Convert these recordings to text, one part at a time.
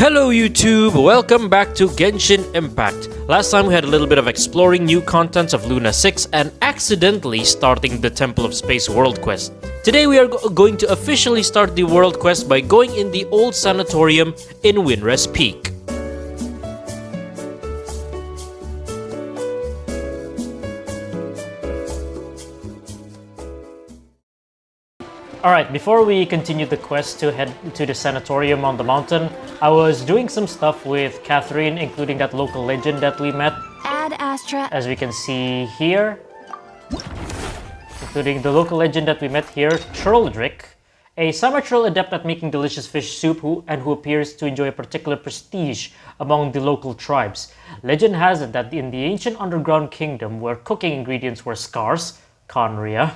Hello YouTube, welcome back to Genshin Impact. Last time we had a little bit of exploring new contents of Luna 6 and accidentally starting the Temple of Space world quest. Today we are going to officially start the world quest by going in the old Sanatorium in Winrest Peak. Alright, before we continue the quest to head to the Sanatorium on the mountain, I was doing some stuff with Catherine, including that local legend that we met. Add Astra. As we can see here, including the local legend that we met here, Trolldrick, a summer troll adept at making delicious fish soup who appears to enjoy a particular prestige among the local tribes. Legend has it that in the ancient underground kingdom where cooking ingredients were scarce, Conria,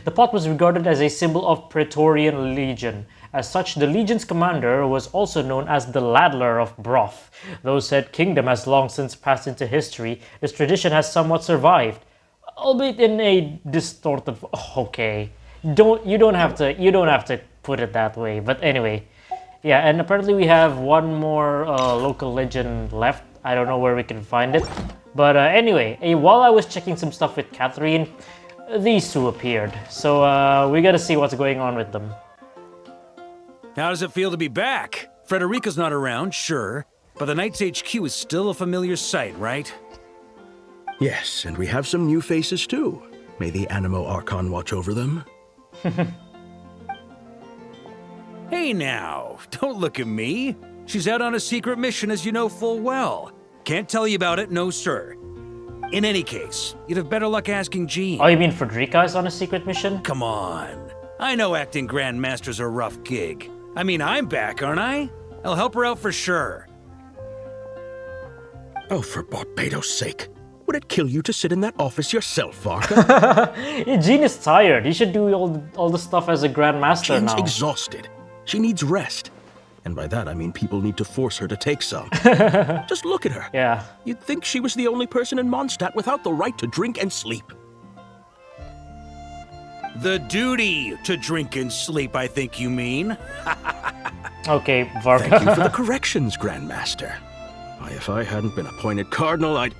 the pot was regarded as a symbol of Praetorian Legion. As such, the Legion's commander was also known as the Ladler of Broth. Though said kingdom has long since passed into history, this tradition has somewhat survived, albeit in a distorted. Okay, you don't have to put it that way. But anyway, yeah, and apparently we have one more local legend left. I don't know where we can find it, but anyway, while I was checking some stuff with Catherine, these two appeared, so we gotta see what's going on with them. How does it feel to be back? Frederica's not around, sure, but the Knights HQ is still a familiar sight, right? Yes, and we have some new faces too. May the Anemo Archon watch over them. Hey now, don't look at me. She's out on a secret mission, as you know full well. Can't tell you about it, no sir. In any case, you'd have better luck asking Jean. Oh, you mean Frederica is on a secret mission? Come on. I know acting Grandmaster's a rough gig. I mean, I'm back, aren't I? I'll help her out for sure. Oh, for Barbados' sake. Would it kill you to sit in that office yourself, Varka? Jean is tired. You should do all the stuff as a Grandmaster now. Jean's exhausted. She needs rest. And by that, I mean people need to force her to take some. Just look at her. Yeah. You'd think she was the only person in Mondstadt without the right to drink and sleep. The duty to drink and sleep, I think you mean. Okay, Varka. Thank you for the corrections, Grandmaster. Why, if I hadn't been appointed Cardinal, I'd...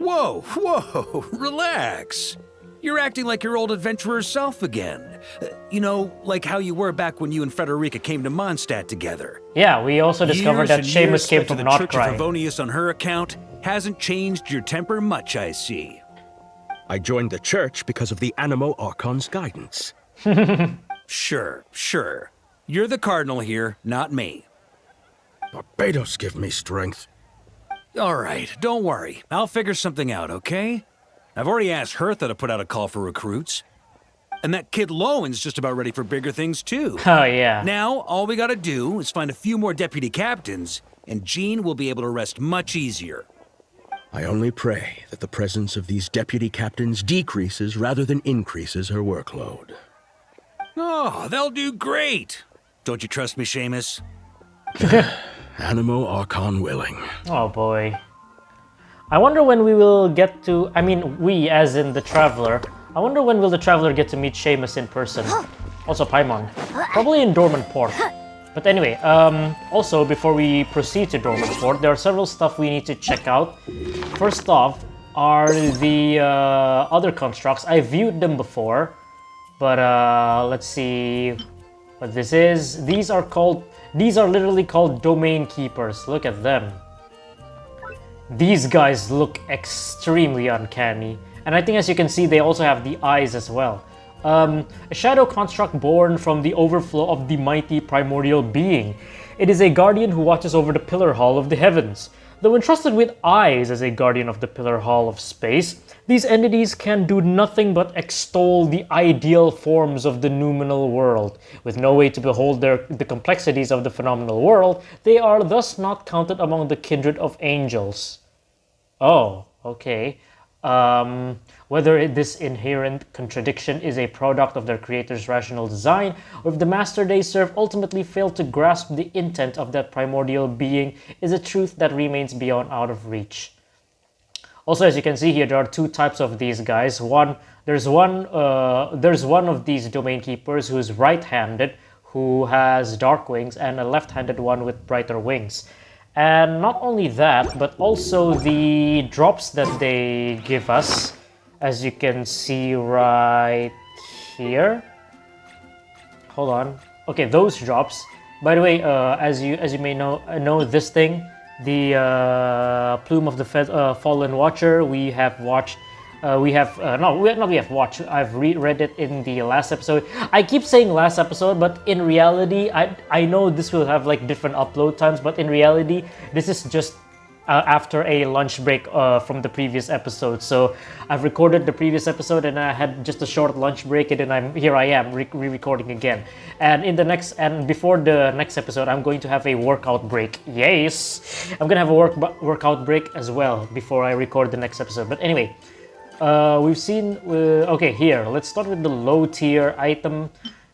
Whoa, relax. You're acting like your old adventurer self again. You know, like how you were back when you and Frederica came to Mondstadt together. Yeah, we also discovered that Seamus came from the Not Church Crying. of Favonius on her account hasn't changed your temper much, I see. I joined the church because of the Anemo Archon's guidance. Sure. You're the Cardinal here, not me. Barbados give me strength. All right, don't worry. I'll figure something out, okay? I've already asked Hertha to put out a call for recruits. And that kid Lowen's just about ready for bigger things, too. Oh, yeah. Now, all we gotta do is find a few more deputy captains, and Jean will be able to rest much easier. I only pray that the presence of these deputy captains decreases rather than increases her workload. Oh, they'll do great! Don't you trust me, Seamus? Anemo Archon willing. Oh, boy. I wonder when we will get to... I mean, we, as in the Traveler. I wonder when will the Traveler get to meet Seamus in person. Also, Paimon. Probably in Dornman Port. But anyway, also, before we proceed to Dornman Port, there are several stuff we need to check out. First off are the other constructs. I viewed them before, but let's see what this is. These are literally called Domain Keepers. Look at them. These guys look extremely uncanny. And I think, as you can see, they also have the eyes as well. A shadow construct born from the overflow of the mighty primordial being. It is a guardian who watches over the pillar hall of the heavens. Though entrusted with eyes as a guardian of the pillar hall of space, these entities can do nothing but extol the ideal forms of the noumenal world. With no way to behold the complexities of the phenomenal world, they are thus not counted among the kindred of angels. Oh, okay. Whether this inherent contradiction is a product of their creator's rational design, or if the master they serve ultimately failed to grasp the intent of that primordial being, is a truth that remains beyond out of reach. Also, as you can see here, there are two types of these guys. There's one of these domain keepers who is right-handed, who has dark wings, and a left-handed one with brighter wings. And not only that, but also the drops that they give us, as you can see right here. Hold on. Okay, those drops. By the way, as you may know this thing, the Plume of the Fallen Watcher. We have watched. We have watched. I've reread it in the last episode. I keep saying last episode, but in reality, I know this will have like different upload times, but in reality, this is just after a lunch break from the previous episode. So I've recorded the previous episode, and I had just a short lunch break, and then here I am re-recording again. And before the next episode, I'm going to have a workout break. Yes, I'm gonna have a workout break as well before I record the next episode. But anyway. We've seen, okay, here, let's start with the low tier item,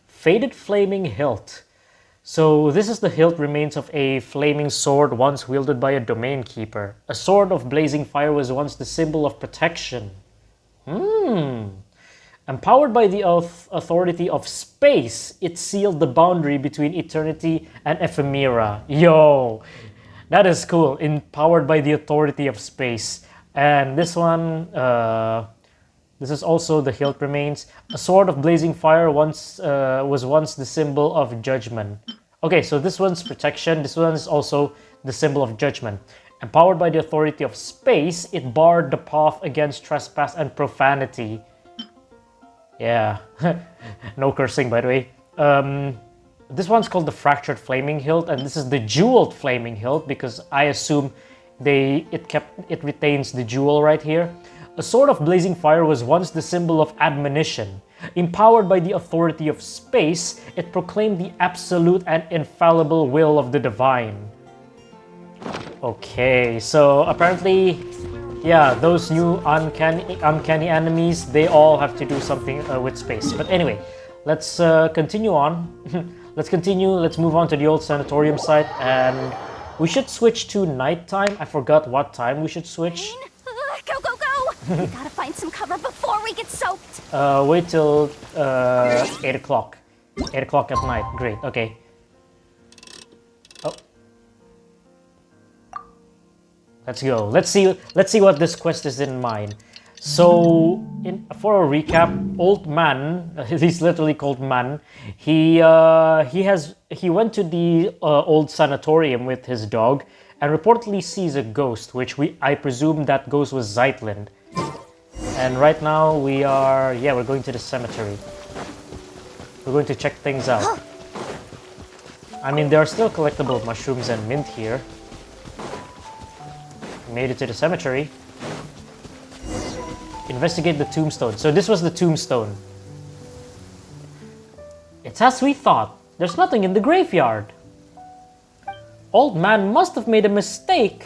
Faded Flaming Hilt. So this is the hilt remains of a flaming sword once wielded by a domain keeper. A sword of blazing fire was once the symbol of protection. Empowered by the authority of space, it sealed the boundary between eternity and ephemera. Yo, that is cool, empowered by the authority of space. And this one, this is also the hilt remains. A sword of blazing fire was once the symbol of judgment. Okay, so this one's protection. This one is also the symbol of judgment. Empowered by the authority of space, it barred the path against trespass and profanity. Yeah, no cursing, by the way. This one's called the Fractured Flaming Hilt, and this is the Jeweled Flaming Hilt because I assume it retains the jewel right here. A sword of blazing fire was once the symbol of admonition. Empowered by the authority of space, it proclaimed the absolute and infallible will of the divine. Okay, so apparently, yeah, those new uncanny enemies, they all have to do something with space. But anyway, let's continue on. Let's move on to the old sanatorium site, and we should switch to nighttime. I forgot what time we should switch. Go, go, go! We gotta find some cover before we get soaked. Wait till 8 o'clock. 8 o'clock at night. Great. Okay. Oh. Let's go. Let's see what this quest is in mind. So, for a recap, old man, he's literally called Man. He went to the old sanatorium with his dog and reportedly sees a ghost, which I presume that ghost was Zeitlin. And right now we're going to the cemetery. We're going to check things out. I mean, there are still collectible mushrooms and mint here. Made it to the cemetery. Investigate the tombstone. So this was the tombstone. It's as we thought. There's nothing in the graveyard. Old man must have made a mistake.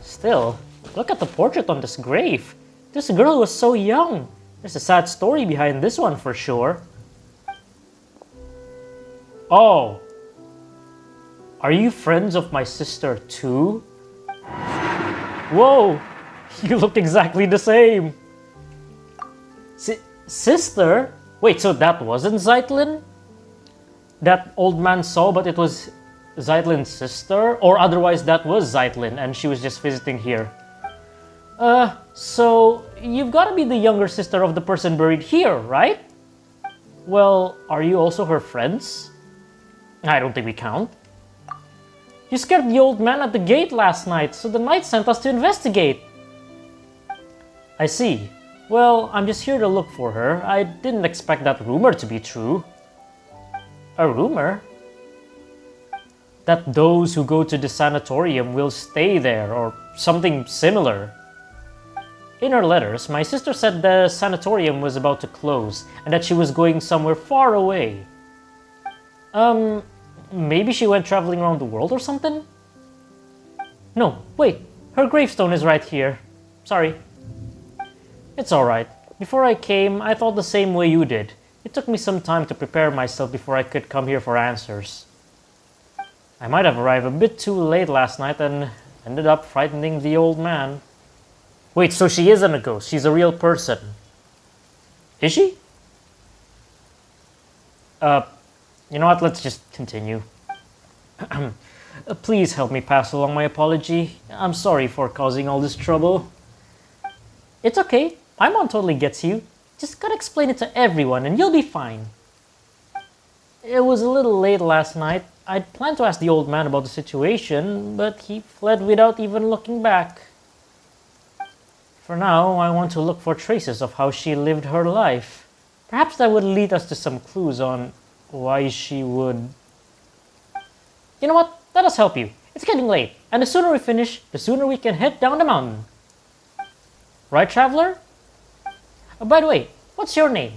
Still, look at the portrait on this grave. This girl was so young. There's a sad story behind this one for sure. Oh. Are you friends of my sister too? Whoa. You look exactly the same. Sister? Wait, so that wasn't Zeitlin? That old man saw, but it was Zeitlin's sister? Or otherwise that was Zeitlin and she was just visiting here. So you've got to be the younger sister of the person buried here, right? Well, are you also her friends? I don't think we count. You scared the old man at the gate last night, so the knight sent us to investigate. I see. Well, I'm just here to look for her. I didn't expect that rumor to be true. A rumor? That those who go to the sanatorium will stay there, or something similar. In her letters, my sister said the sanatorium was about to close, and that she was going somewhere far away. Maybe she went traveling around the world or something? No, wait, her gravestone is right here. Sorry. It's alright. Before I came, I thought the same way you did. It took me some time to prepare myself before I could come here for answers. I might have arrived a bit too late last night and ended up frightening the old man. Wait, so she isn't a ghost, she's a real person. Is she? You know what? Let's just continue. Please help me pass along my apology. I'm sorry for causing all this trouble. It's okay. Paimon totally gets you. Just gotta explain it to everyone and you'll be fine. It was a little late last night. I'd planned to ask the old man about the situation, but he fled without even looking back. For now, I want to look for traces of how she lived her life. Perhaps that would lead us to some clues on why she would... You know what? Let us help you. It's getting late, and the sooner we finish, the sooner we can head down the mountain. Right, traveler? By the way, what's your name?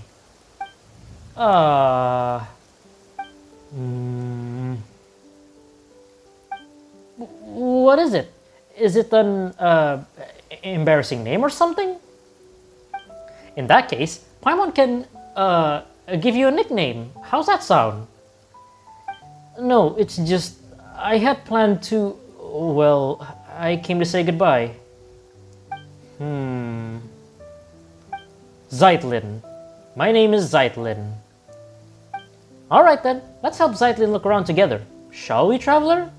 What is it? Is it an embarrassing name or something? In that case, Paimon can give you a nickname. How's that sound? No, it's just I had planned to. Well, I came to say goodbye. Zeitlin. My name is Zeitlin. Alright then, let's help Zeitlin look around together. Shall we, traveler?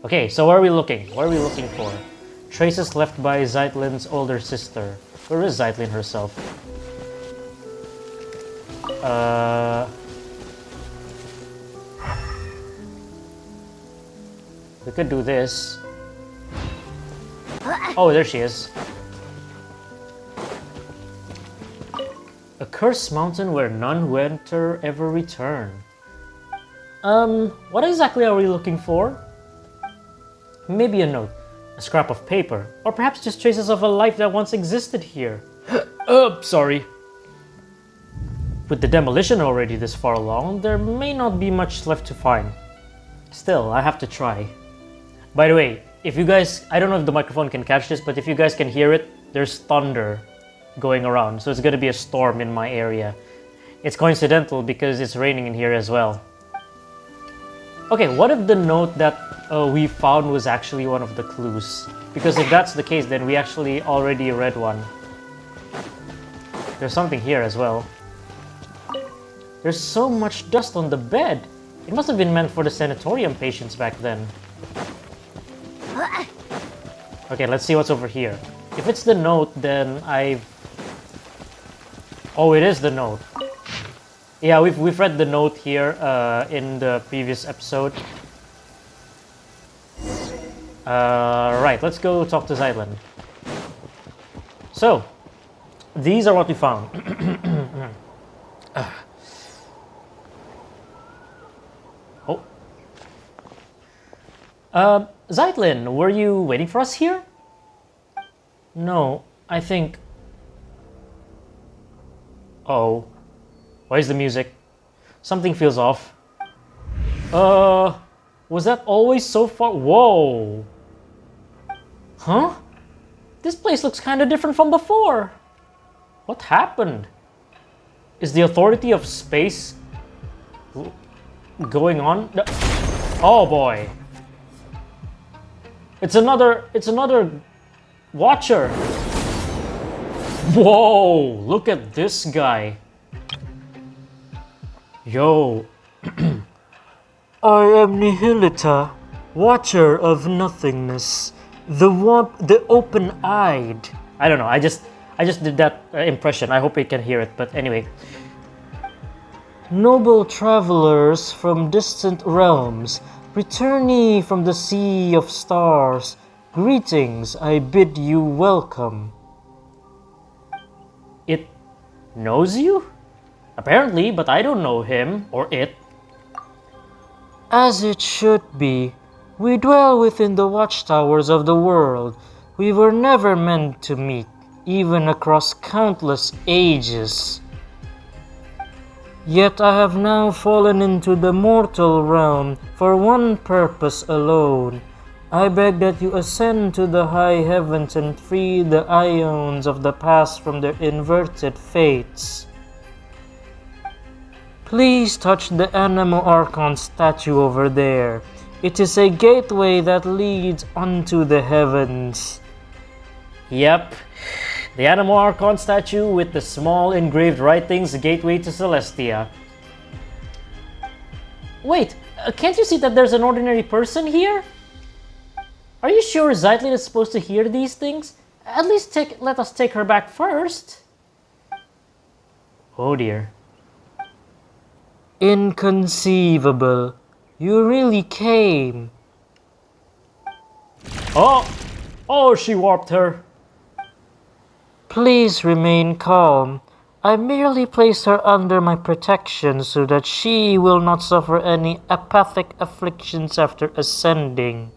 Okay, so where are we looking? What are we looking for? Traces left by Zeitlin's older sister. Where is Zeitlin herself? We could do this. Oh, there she is. A cursed mountain where none who enter ever return. What exactly are we looking for? Maybe a note, a scrap of paper, or perhaps just traces of a life that once existed here. Sorry. With the demolition already this far along, there may not be much left to find. Still, I have to try. By the way, if you guys, I don't know if the microphone can catch this, but if you guys can hear it, there's thunder going around, so it's gonna be a storm in my area. It's coincidental because it's raining in here as well. Okay, what if the note that we found was actually one of the clues? Because if that's the case, then we actually already read one. There's something here as well. There's so much dust on the bed. It must have been meant for the sanatorium patients back then. Okay, let's see what's over here. If it's the note, then Oh, it is the note. Yeah, we've read the note here in the previous episode. Right, let's go talk to Zeitlin. So, these are what we found. Zeitlin, were you waiting for us here? No, I think... Oh. Why is the music? Something feels off. Was that always so far? Whoa. Huh? This place looks kind of different from before. What happened? Is the authority of space going on? Oh boy. It's another watcher. Whoa, look at this guy. Yo. I am Nihilita, watcher of nothingness, the open-eyed. I don't know, I just did that impression. I hope you can hear it, but anyway. Noble travelers from distant realms, returnee from the sea of stars, greetings, I bid you welcome. It knows you? Apparently, but I don't know him or it. As it should be. We dwell within the watchtowers of the world. We were never meant to meet, even across countless ages. Yet I have now fallen into the mortal realm for one purpose alone. I beg that you ascend to the high heavens and free the Ions of the past from their inverted fates. Please touch the Anemo Archon statue over there. It is a gateway that leads unto the heavens. Yep, the Anemo Archon statue with the small engraved writings, Gateway to Celestia. Wait, can't you see that there's an ordinary person here? Are you sure Zeitlin is supposed to hear these things? At least let us take her back first. Oh dear. Inconceivable. You really came. Oh! Oh, she warped her. Please remain calm. I merely place her under my protection so that she will not suffer any apathic afflictions after ascending.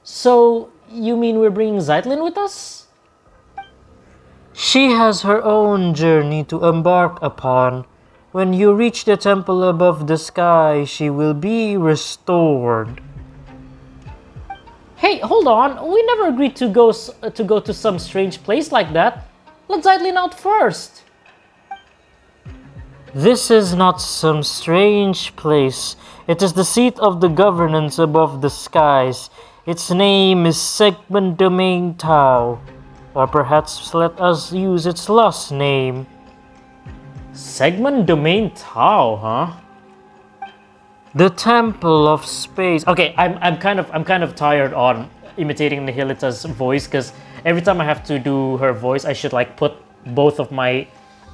So, you mean we're bringing Zeitlin with us? She has her own journey to embark upon. When you reach the temple above the sky, she will be restored. Hey, hold on. We never agreed to go to some strange place like that. Let Zeitlin out first. This is not some strange place. It is the seat of the governance above the skies. Its name is Segment Domain Tau. Or perhaps let us use its lost name. Segment Domain Tau, huh? The Temple of Space. Okay, I'm kind of tired on imitating Nihilita's voice, because every time I have to do her voice, I should like put both of my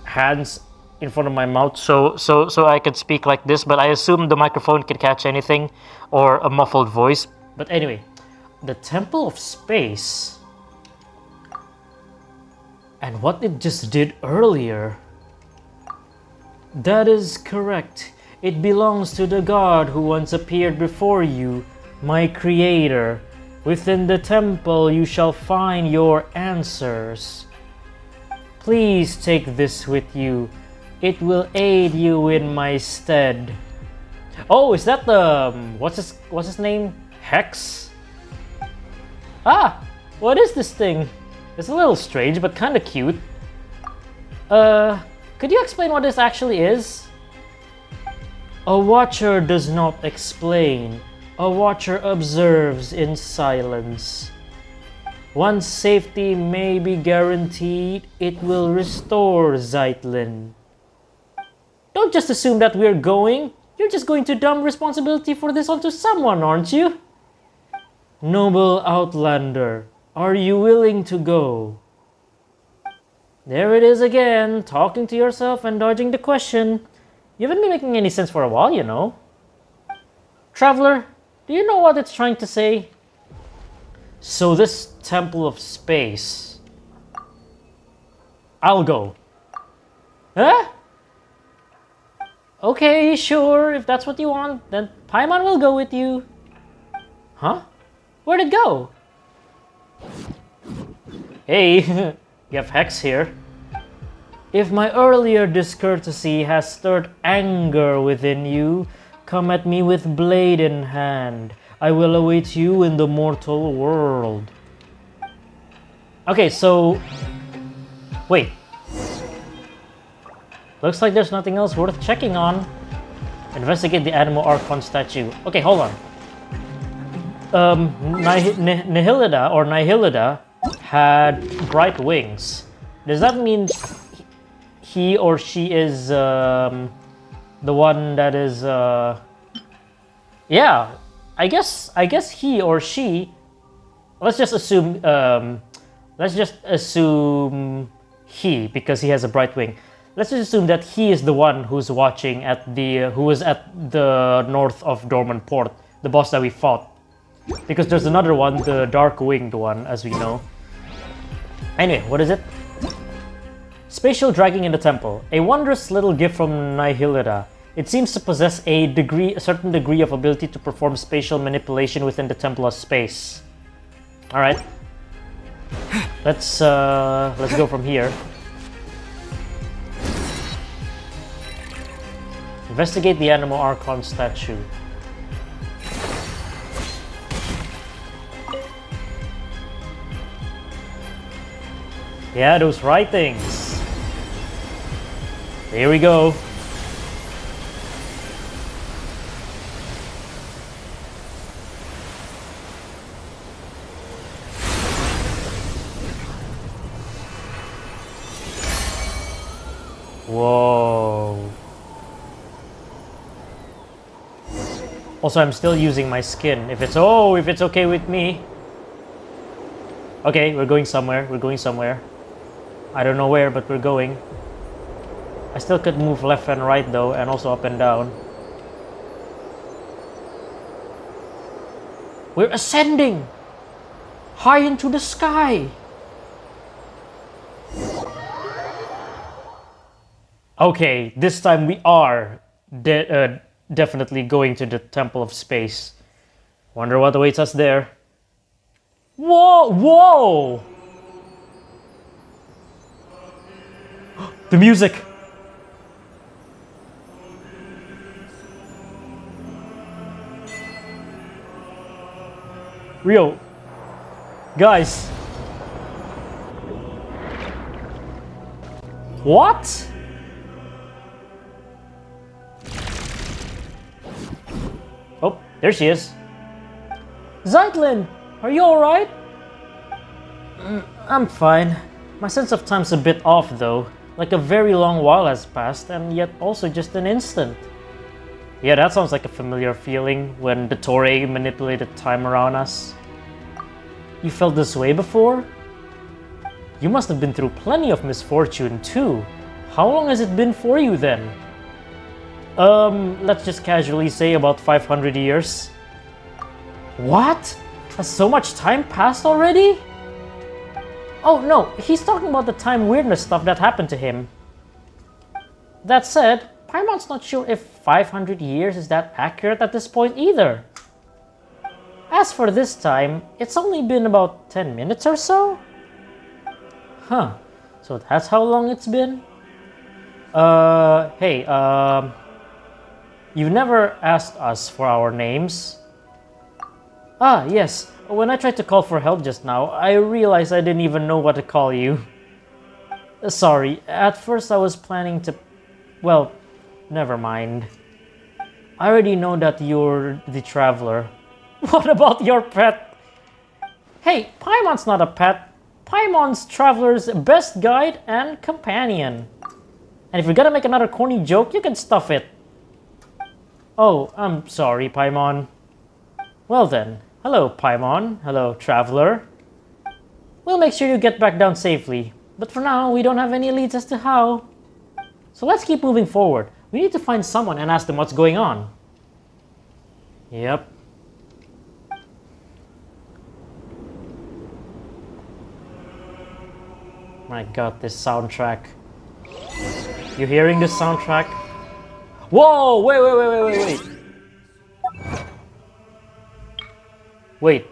hands in front of my mouth so I could speak like this, but I assume the microphone can catch anything or a muffled voice. But anyway, the Temple of Space and what it just did earlier. That is correct. It belongs to the god who once appeared before you, my creator. Within the temple you shall find your answers. Please take this with you. It will aid you in my stead. Oh, is that the what's his name? Hex? Ah, what is this thing? It's a little strange, but kind of cute. Could you explain what this actually is? A watcher does not explain. A watcher observes in silence. Once safety may be guaranteed, it will restore Zeitlin. Don't just assume that we're going. You're just going to dump responsibility for this onto someone, aren't you? Noble Outlander, are you willing to go? There it is again, talking to yourself and dodging the question. You haven't been making any sense for a while, you know. Traveler, do you know what it's trying to say? So this Temple of Space. I'll go. Huh? Okay, sure, if that's what you want, then Paimon will go with you. Huh? Where'd it go? Hey, you have Hex here. If my earlier discourtesy has stirred anger within you, come at me with blade in hand. I will await you in the mortal world. Okay, so... Wait. Looks like there's nothing else worth checking on. Investigate the Animal Archon statue. Okay, hold on. Nihilida had bright wings. Does that mean he or she is the one that is yeah, I guess he or she, let's just assume he, because he has a bright wing. Let's just assume that he is the one who's watching at the who was at the north of Dornman Port, the boss that we fought. Because there's another one, the dark winged one, as we know. Anyway, what is it? Spatial dragging in the temple. A wondrous little gift from Nihilida. It seems to possess a certain degree of ability to perform spatial manipulation within the temple of space. Alright. Let's go from here. Investigate the Animal Archon statue. Yeah, those writings. Here we go. Whoa. Also, I'm still using my skin. If it's okay with me. Okay, we're going somewhere. We're going somewhere. I don't know where, but we're going. I still could move left and right though, and also up and down. We're ascending high into the sky. Okay, this time we are definitely going to the Temple of Space. Wonder what awaits us there. Whoa! Whoa! The music! Rio, guys. What? Oh, there she is. Zeitlin, are you alright? I'm fine. My sense of time's a bit off though. Like a very long while has passed, and yet also just an instant. Yeah, that sounds like a familiar feeling when the Toray manipulated time around us. You felt this way before? You must have been through plenty of misfortune too. How long has it been for you then? Let's just casually say about 500 years. What? Has so much time passed already? Oh no, he's talking about the time weirdness stuff that happened to him. That said, Paimon's not sure if 500 years is that accurate at this point either. As for this time, it's only been about 10 minutes or so? Huh, so that's how long it's been? Hey, you've never asked us for our names. Ah, yes. When I tried to call for help just now, I realized I didn't even know what to call you. Sorry, at first I was planning to... Well, never mind. I already know that you're the traveler. What about your pet? Hey, Paimon's not a pet. Paimon's traveler's best guide and companion. And if you're gonna make another corny joke, you can stuff it. Oh, I'm sorry, Paimon. Well then, hello, Paimon. Hello, traveler. We'll make sure you get back down safely. But for now, we don't have any leads as to how. So let's keep moving forward. We need to find someone and ask them what's going on. Yep. My god, this soundtrack. You hearing this soundtrack? Whoa! Wait. Wait.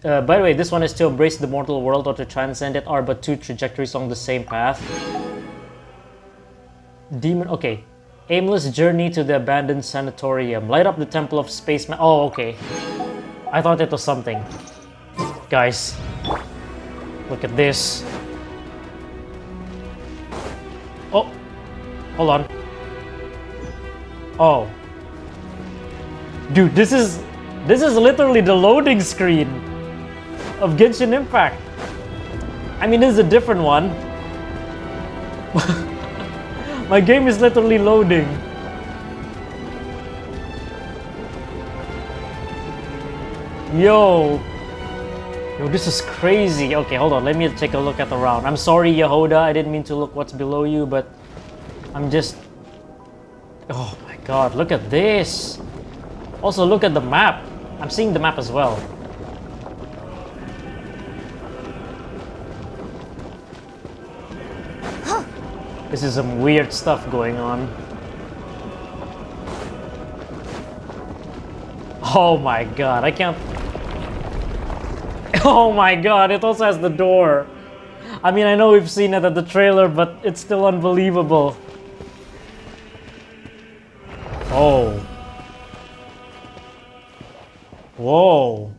By the way, this one is to embrace the mortal world or to transcend it are but two trajectories on the same path. Demon, okay. Aimless journey to the abandoned sanatorium. Light up the Temple of Space. Oh, okay. I thought it was something. Guys, look at this. Oh, hold on. Oh, dude, this is literally the loading screen of Genshin Impact. I mean, this is a different one. My game is literally loading. Yo, this is crazy. Okay, hold on. Let me take a look at the round. I'm sorry, Yehoda. I didn't mean to look what's below you, but I'm just... Oh my god, look at this. Also, look at the map. I'm seeing the map as well. This is some weird stuff going on. Oh my god, I can't... Oh my god, it also has the door. I mean, I know we've seen it at the trailer, but it's still unbelievable. Oh. Whoa.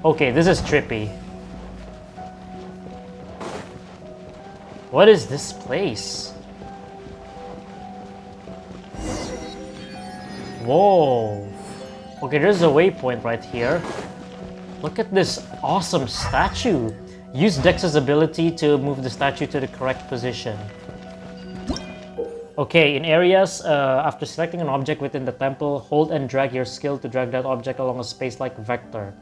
Okay, this is trippy. What is this place? Whoa. Okay, there's a waypoint right here. Look at this awesome statue. Use Dex's ability to move the statue to the correct position. Okay, in areas, after selecting an object within the temple, hold and drag your skill to drag that object along a space-like vector.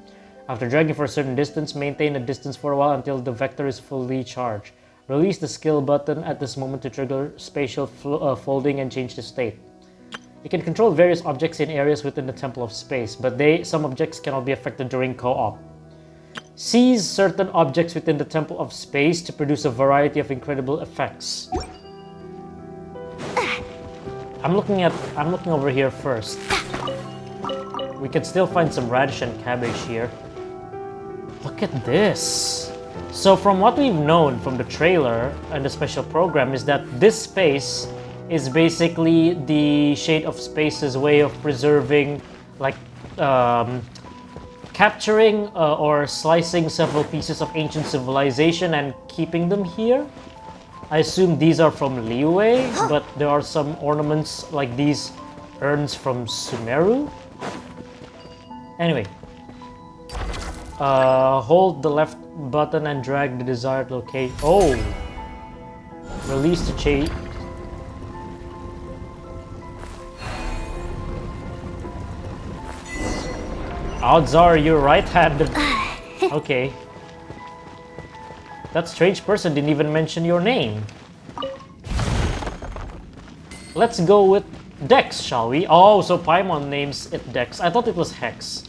After dragging for a certain distance, maintain a distance for a while until the vector is fully charged. Release the skill button at this moment to trigger spatial folding and change the state. You can control various objects in areas within the Temple of Space, but some objects cannot be affected during co-op. Seize certain objects within the Temple of Space to produce a variety of incredible effects. I'm looking over here first. We can still find some radish and cabbage here. Look at this. So from what we've known from the trailer and the special program is that this space is basically the Shade of Space's way of preserving, like, capturing or slicing several pieces of ancient civilization and keeping them here. I assume these are from Liyue, but there are some ornaments like these urns from Sumeru. Anyway, hold the left button and drag the desired location. Oh! Release the chain. Odds are you're right-handed. Okay. That strange person didn't even mention your name. Let's go with Dex, shall we? Oh, so Paimon names it Dex. I thought it was Hex.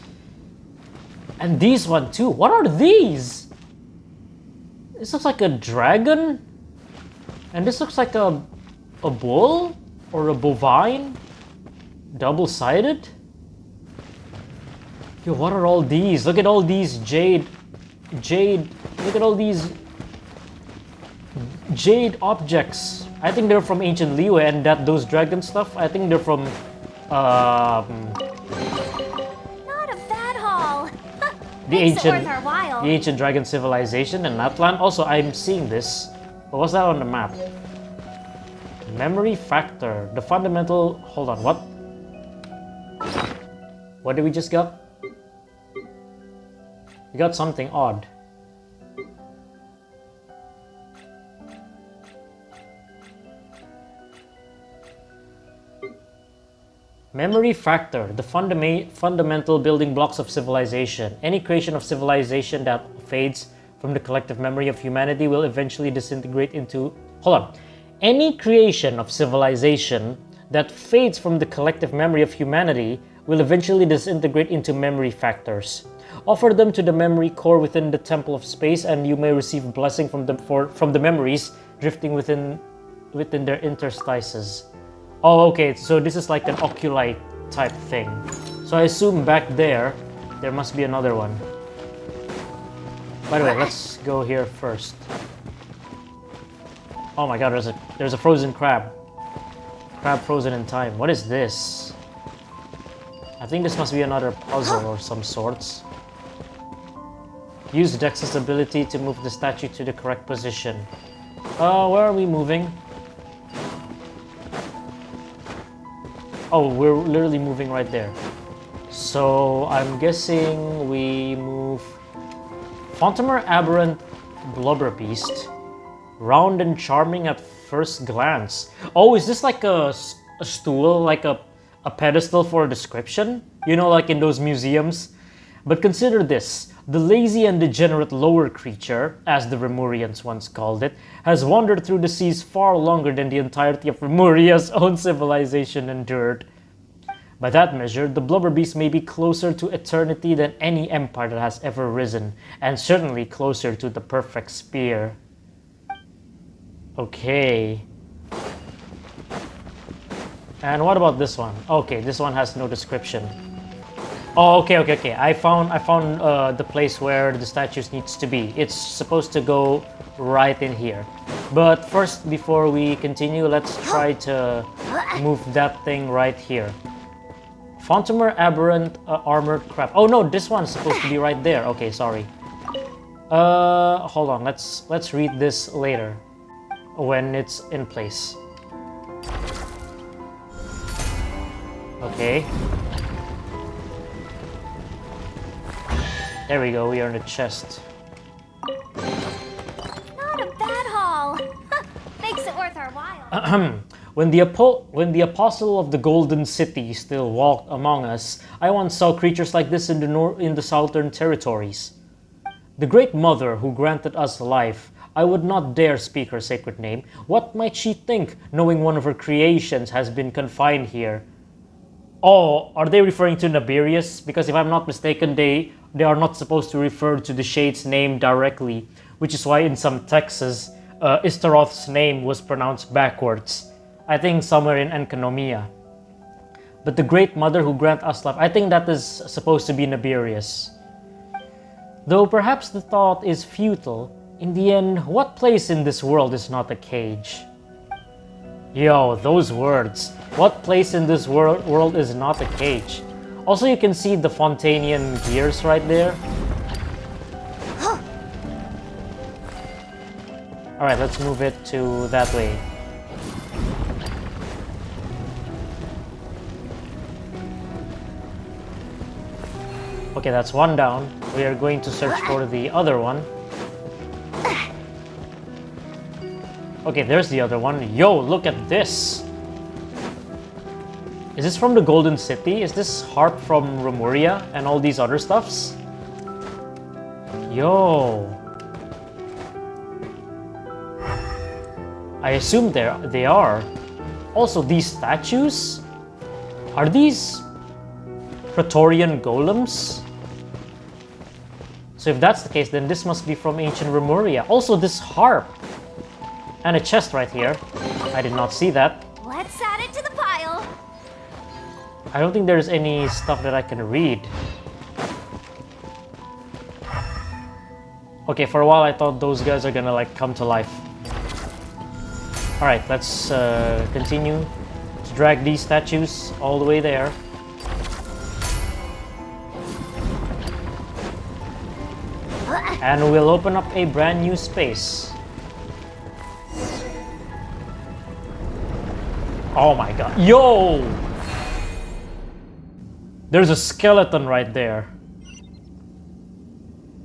And these one too. What are these? This looks like a dragon. And this looks like a bull or a bovine. Double-sided. Yo, what are all these? Look at all these jade. Look at all these jade objects. I think they're from ancient Liyue, and those dragon stuff, I think they're from Not a bad haul. the Makes it worth our while. ancient dragon civilization in Natlan. Also, I'm seeing this. What was that on the map? Memory factor. The fundamental. Hold on. What? What did we just get? We got something odd. Memory factor, the fundamental building blocks of civilization. Any creation of civilization that fades from the collective memory of humanity will eventually disintegrate into... Hold on. Any creation of civilization that fades from the collective memory of humanity will eventually disintegrate into memory factors. Offer them to the memory core within the Temple of Space and you may receive blessing from the memories drifting within their interstices. Oh, okay, so this is like an oculite type thing. So I assume back there must be another one. By the way, let's go here first. Oh my god, there's a frozen crab. Crab frozen in time. What is this? I think this must be another puzzle or some sorts. Use Dex's ability to move the statue to the correct position. Where are we moving? Oh, we're literally moving right there. So I'm guessing we move Fontamer Aberrant Blubber Beast. Round and charming at first glance. Oh, is this like a stool, like a pedestal for a description? You know, like in those museums? But consider this. The lazy and degenerate lower creature, as the Remurians once called it, has wandered through the seas far longer than the entirety of Remuria's own civilization endured. By that measure, the Blubber Beast may be closer to eternity than any empire that has ever risen, and certainly closer to the perfect spear. Okay. And what about this one? Okay, this one has no description. Oh, okay. I found the place where the statues needs to be. It's supposed to go right in here. But first, before we continue, let's try to move that thing right here. Fontamer Aberrant Armored Crab. Oh no, this one's supposed to be right there. Okay, sorry. Hold on. Let's read this later when it's in place. Okay. There we go, we are in the chest. Not a bad haul. Makes it worth our while. When the apostle of the Golden City still walked among us, I once saw creatures like this in the southern territories. The Great Mother who granted us life, I would not dare speak her sacred name. What might she think, knowing one of her creations has been confined here? Oh, are they referring to Naberius? Because if I'm not mistaken, they are not supposed to refer to the shade's name directly, which is why in some texts, Istaroth's name was pronounced backwards. I think somewhere in Enkanomiya. But the Great Mother who grant us life, I think that is supposed to be Naberius. Though perhaps the thought is futile, in the end, what place in this world is not a cage? Yo, those words. What place in this world is not a cage? Also, you can see the Fontanian gears right there. Alright, let's move it to that way. Okay, that's one down. We are going to search for the other one. Okay, there's the other one. Yo, look at this! Is this from the Golden City? Is this harp from Remuria and all these other stuffs? Yo! I assume they are. Also, these statues? Are these Praetorian golems? So if that's the case, then this must be from ancient Remuria. Also, this harp! And a chest right here. I did not see that. Let's add it to the pile. I don't think there's any stuff that I can read. Okay, for a while I thought those guys are gonna like come to life. Alright, let's continue to drag these statues all the way there. And we'll open up a brand new space. Oh my god. Yo! There's a skeleton right there.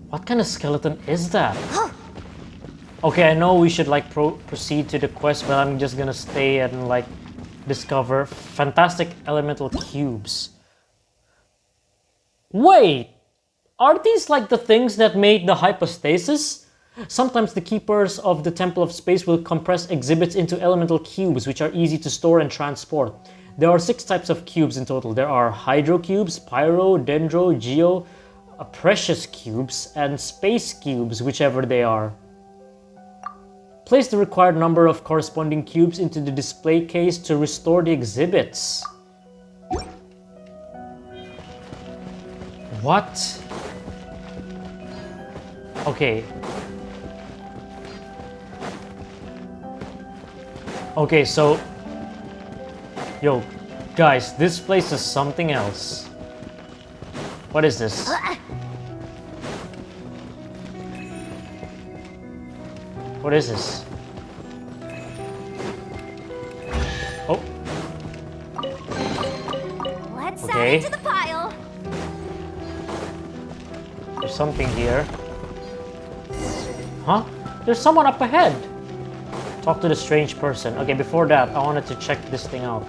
What kind of skeleton is that? Okay, I know we should like proceed to the quest, but I'm just gonna stay and like discover fantastic elemental cubes. Wait! Are these like the things that made the hypostasis? Sometimes the keepers of the Temple of Space will compress exhibits into elemental cubes, which are easy to store and transport. There are 6 types of cubes in total. There are Hydro cubes, Pyro, Dendro, Geo, Precious cubes, and Space cubes, whichever they are. Place the required number of corresponding cubes into the display case to restore the exhibits. What? Okay. Okay, so... Yo, guys, this place is something else. What is this? What is this? Oh. Let's Okay. add it to the pile. There's something here. Huh? There's someone up ahead. Talk to the strange person. Okay, before that, I wanted to check this thing out.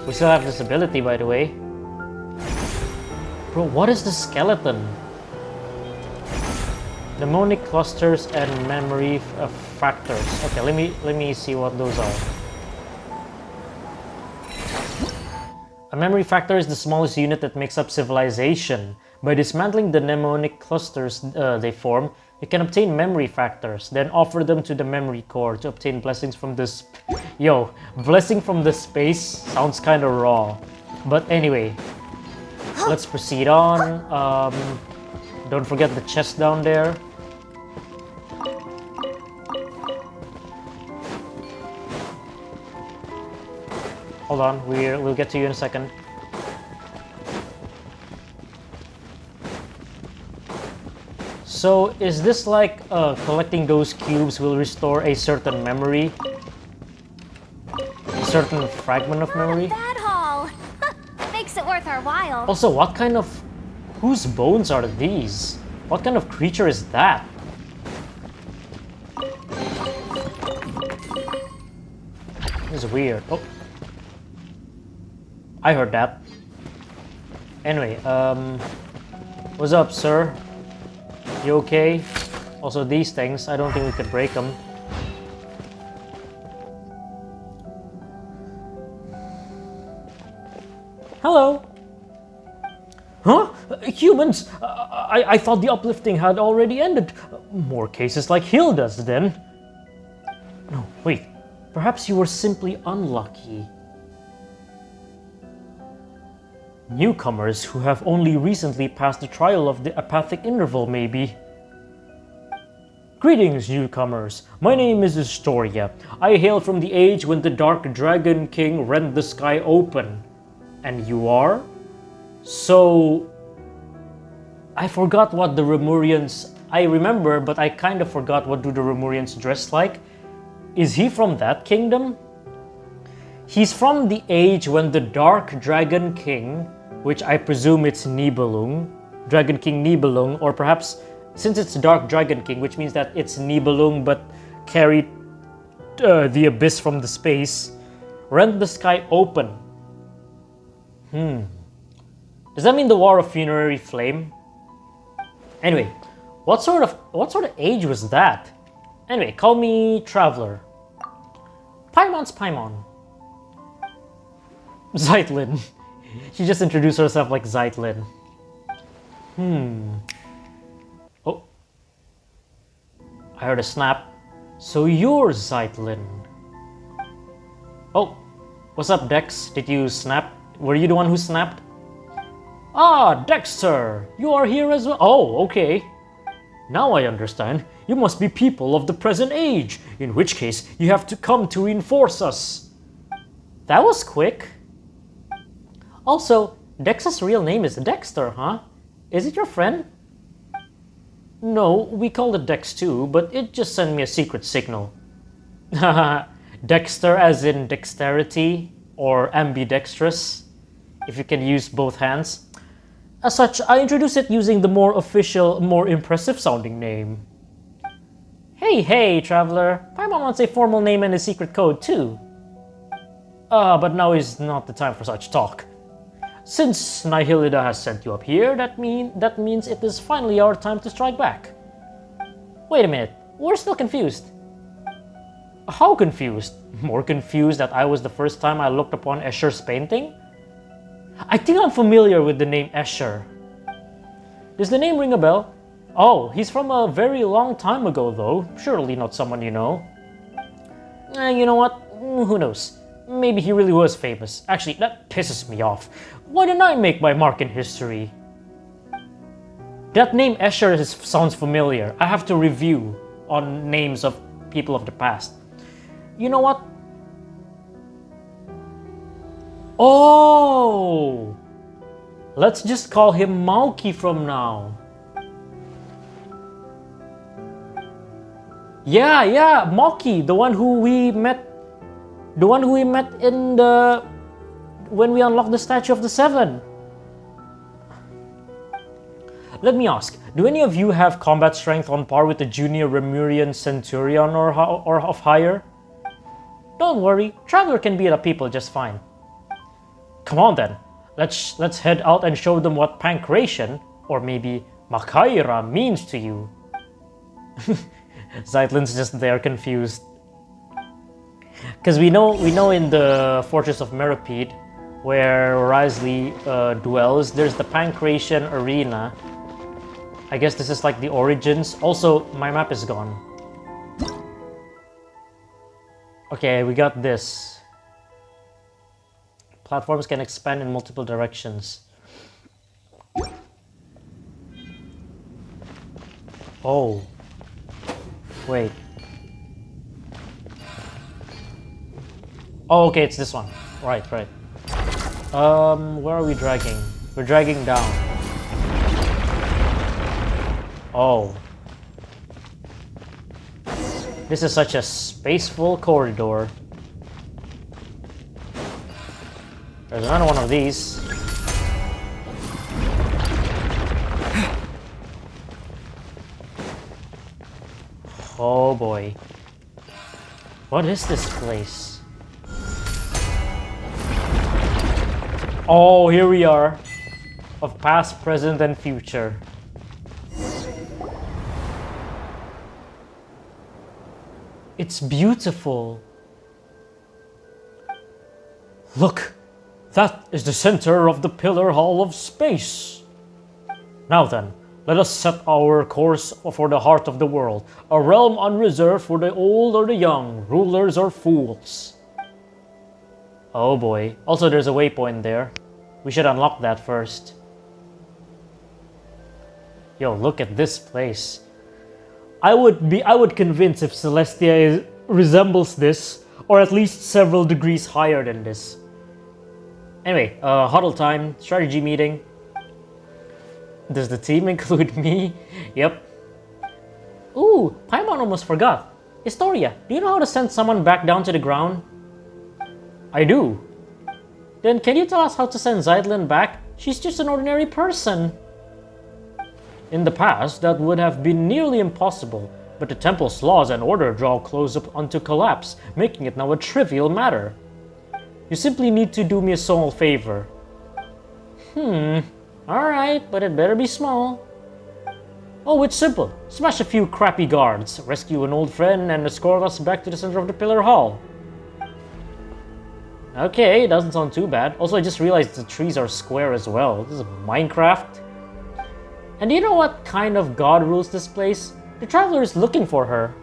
We still have this ability, by the way. Bro, what is the skeleton? Mnemonic clusters and memory factors. Okay, let me see what those are. A memory factor is the smallest unit that makes up civilization. By dismantling the mnemonic clusters they form, you can obtain memory factors, then offer them to the memory core to obtain blessings from this. Yo, blessing from the space sounds kind of raw. But anyway, let's proceed on. Don't forget the chest down there. Hold on, we'll get to you in a second. So, is this like collecting those cubes will restore a certain memory? A certain fragment of memory? That haul. Makes it worth our while. Also, what kind of... whose bones are these? What kind of creature is that? This is weird. Oh. I heard that. Anyway, what's up, sir? You okay? Also, these things, I don't think we could break them. Hello? Huh? Humans! I thought the uplifting had already ended. More cases like Hilda's, then. No, wait. Perhaps you were simply unlucky. Newcomers who have only recently passed the trial of the apathic interval, maybe. Greetings, newcomers. My name is Historia. I hail from the age when the Dark Dragon King rent the sky open. And you are? So... I forgot what the Remurians... I remember, but I kind of forgot what do the Remurians dress like. Is he from that kingdom? He's from the age when the Dark Dragon King, which I presume it's Nibelung, Dragon King Nibelung, or perhaps since it's Dark Dragon King, which means that it's Nibelung but carried the abyss from the space, rent the sky open. Does that mean the War of Funerary Flame? Anyway, what sort of age was that? Anyway, call me Traveler. Paimon's Paimon. Zeitlin. She just introduced herself like Zeitlin. Oh. I heard a snap. So you're Zeitlin. Oh. What's up, Dex? Did you snap? Were you the one who snapped? Ah, Dexter! You are here as well. Oh, okay. Now I understand. You must be people of the present age, in which case you have to come to reinforce us. That was quick. Also, Dex's real name is Dexter, huh? Is it your friend? No, we called it Dex too, but it just sent me a secret signal. Haha, Dexter as in dexterity or ambidextrous, if you can use both hands. As such, I introduced it using the more official, more impressive sounding name. Hey, Traveler. Paimon wants a formal name and a secret code too. But now is not the time for such talk. Since Nihilida has sent you up here, that means it is finally our time to strike back. Wait a minute, we're still confused. How confused? More confused that I was the first time I looked upon Escher's painting? I think I'm familiar with the name Escher. Does the name ring a bell? Oh, he's from a very long time ago though. Surely not someone you know. You know what? Who knows? Maybe he really was famous. Actually, that pisses me off. Why didn't I make my mark in history? That name Escher sounds familiar. I have to review on names of people of the past. You know what? Oh! Let's just call him Mauki from now. Yeah, Mauki, the one who we met in the... when we unlocked the Statue of the Seven. Let me ask, do any of you have combat strength on par with the junior Remurian Centurion or of higher? Don't worry, Traveler can beat up people just fine. Come on then, let's head out and show them what Pancration, or maybe Makaira, means to you. Zeitlin's just there confused. Because we know in the Fortress of Meripede, where Wriothesley dwells, there's the Pancration Arena. I guess this is like the origins. Also, my map is gone. Okay, we got this. Platforms can expand in multiple directions. Oh. Wait. Oh, okay, it's this one. Right. Where are we dragging? We're dragging down. Oh. This is such a spaceful corridor. There's another one of these. Oh boy. What is this place? Oh, here we are. Of past, present, and future. It's beautiful. Look, that is the center of the Pillar Hall of Space. Now then, let us set our course for the heart of the world, a realm unreserved for the old or the young, rulers or fools. Oh boy. Also, there's a waypoint there. We should unlock that first. Yo, look at this place. I would convince if Celestia resembles this, or at least several degrees higher than this. Anyway, huddle time, strategy meeting. Does the team include me? Yep. Ooh, Paimon almost forgot. Historia, do you know how to send someone back down to the ground? I do. Then can you tell us how to send Zeitlin back? She's just an ordinary person. In the past, that would have been nearly impossible, but the temple's laws and order draw close up onto collapse, making it now a trivial matter. You simply need to do me a small favor. Alright, but it better be small. Oh, it's simple. Smash a few crappy guards, rescue an old friend, and escort us back to the center of the Pillar Hall. Okay, doesn't sound too bad. Also, I just realized the trees are square as well. This is Minecraft. And do you know what kind of god rules this place? The Traveler is looking for her.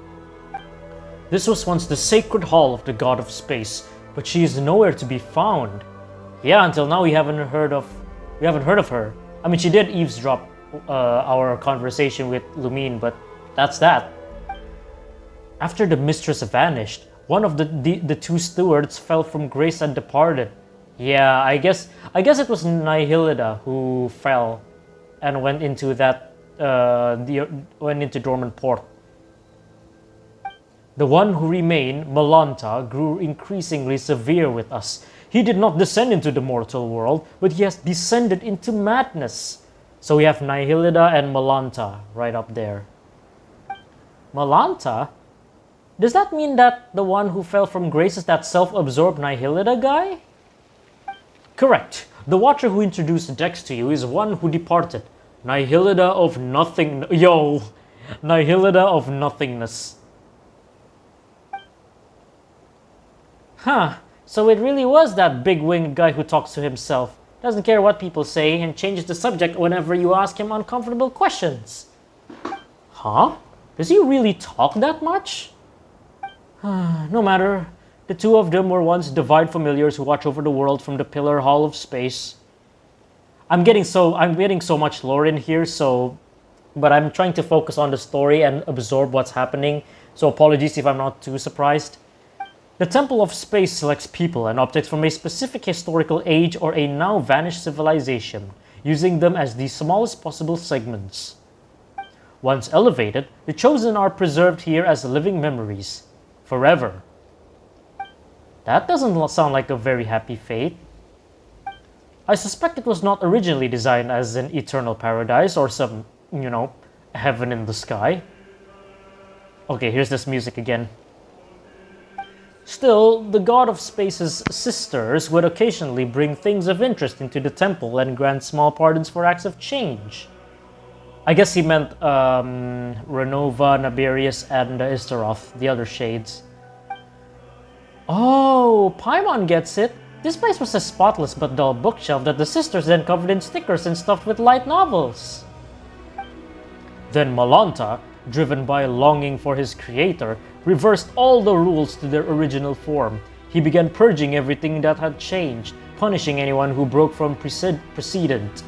This was once the sacred hall of the god of space, but she is nowhere to be found. Yeah, until now we haven't heard of her. I mean, she did eavesdrop our conversation with Lumine, but that's that. After the mistress vanished, one of the two stewards fell from grace and departed. Yeah, I guess it was Nihilida who fell and went into Dornman Port. The one who remained, Malanta, grew increasingly severe with us. He did not descend into the mortal world, but he has descended into madness. So we have Nihilida and Malanta right up there. Malanta? Does that mean that the one who fell from grace is that self-absorbed Nihilida guy? Correct. The Watcher who introduced Dex to you is one who departed. Nihilida of nothing... Yo! Nihilida of nothingness. Huh. So it really was that big-winged guy who talks to himself, doesn't care what people say, and changes the subject whenever you ask him uncomfortable questions. Huh? Does he really talk that much? No matter. The two of them were once divine familiars who watch over the world from the Pillar Hall of Space. I'm getting so much lore in here, but I'm trying to focus on the story and absorb what's happening, so apologies if I'm not too surprised. The Temple of Space selects people and objects from a specific historical age or a now vanished civilization, using them as the smallest possible segments. Once elevated, the chosen are preserved here as living memories, forever. That doesn't sound like a very happy fate. I suspect it was not originally designed as an eternal paradise or some, heaven in the sky. Okay, here's this music again. Still, the god of space's sisters would occasionally bring things of interest into the temple and grant small pardons for acts of change. I guess he meant Renova, Naberius, and Istaroth, the other shades. Oh, Paimon gets it. This place was a spotless but dull bookshelf that the sisters then covered in stickers and stuffed with light novels. Then Malanta, driven by a longing for his creator, reversed all the rules to their original form. He began purging everything that had changed, punishing anyone who broke from precedent.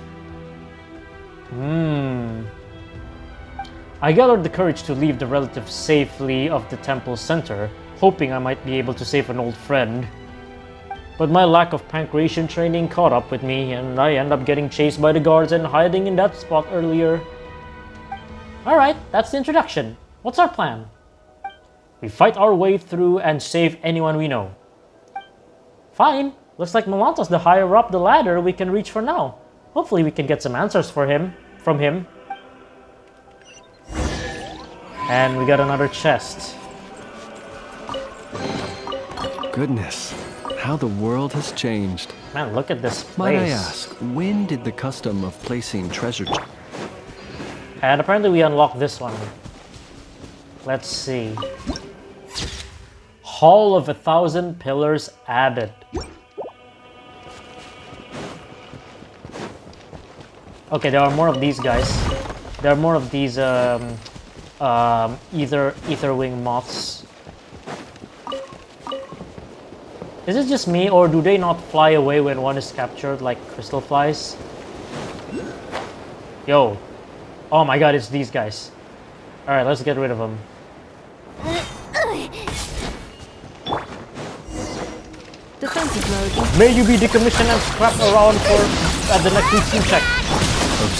I gathered the courage to leave the relative safely of the temple center, hoping I might be able to save an old friend. But my lack of pancreation training caught up with me, and I ended up getting chased by the guards and hiding in that spot earlier. Alright, that's the introduction. What's our plan? We fight our way through and save anyone we know. Fine. Looks like Malanta's the higher up the ladder we can reach for now. Hopefully we can get some answers from him. And we got another chest. Goodness, How the world has changed. Man, look at this place. Might I ask, when did the custom of placing treasure... And apparently we unlocked this one. Let's see. Hall of 1,000 Pillars added. Okay, there are more of these guys. There are more of these ether wing moths. Is it just me, or do they not fly away when one is captured like crystal flies? Yo. Oh my god, it's these guys. Alright, let's get rid of them. Defensive mode. May you be decommissioned and scrapped around for at the next routine check.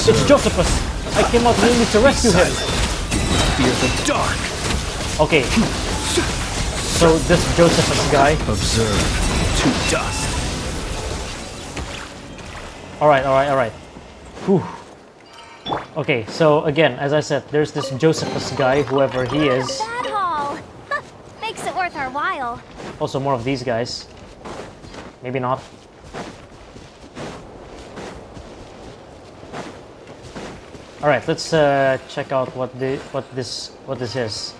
It's Josephus. I came out mainly to rescue him. Fear the dark. Okay. So this Josephus guy. Observe to dust. Alright. Whew. Okay, so again, as I said, there's this Josephus guy, whoever he is. That hall. Makes it worth our while. Also more of these guys. Maybe not. All right, let's check out what this is.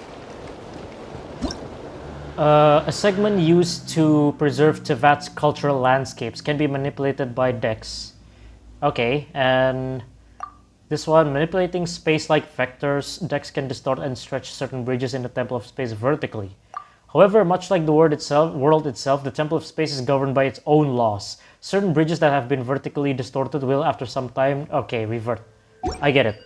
A segment used to preserve Tevat's cultural landscapes can be manipulated by decks. Okay, and this one, manipulating space-like vectors, decks can distort and stretch certain bridges in the Temple of Space vertically. However, much like the world itself, the Temple of Space is governed by its own laws. Certain bridges that have been vertically distorted will, after some time... Okay, revert. I get it.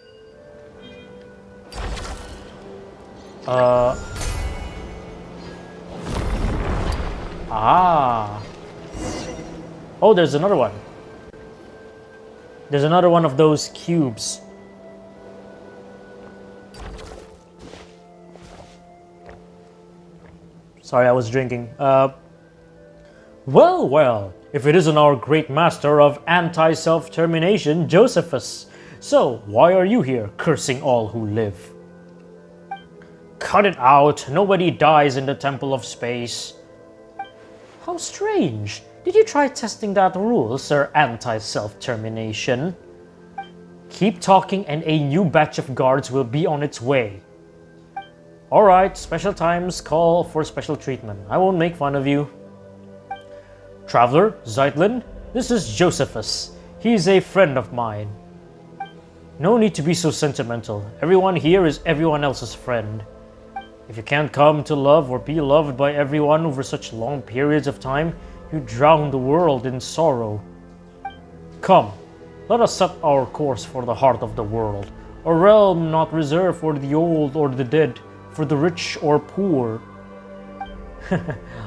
Oh, there's another one. There's another one of those cubes. Sorry, I was drinking. Well, if it isn't our great master of anti-self-termination, Josephus. So, why are you here, cursing all who live? Cut it out. Nobody dies in the Temple of Space. How strange. Did you try testing that rule, Sir Anti-Self-Termination? Keep talking and a new batch of guards will be on its way. Alright, special times call for special treatment. I won't make fun of you. Traveler, Zeitlin, this is Josephus. He's a friend of mine. No need to be so sentimental. Everyone here is everyone else's friend. If you can't come to love or be loved by everyone over such long periods of time, you drown the world in sorrow. Come, let us set our course for the heart of the world, a realm not reserved for the old or the dead, for the rich or poor.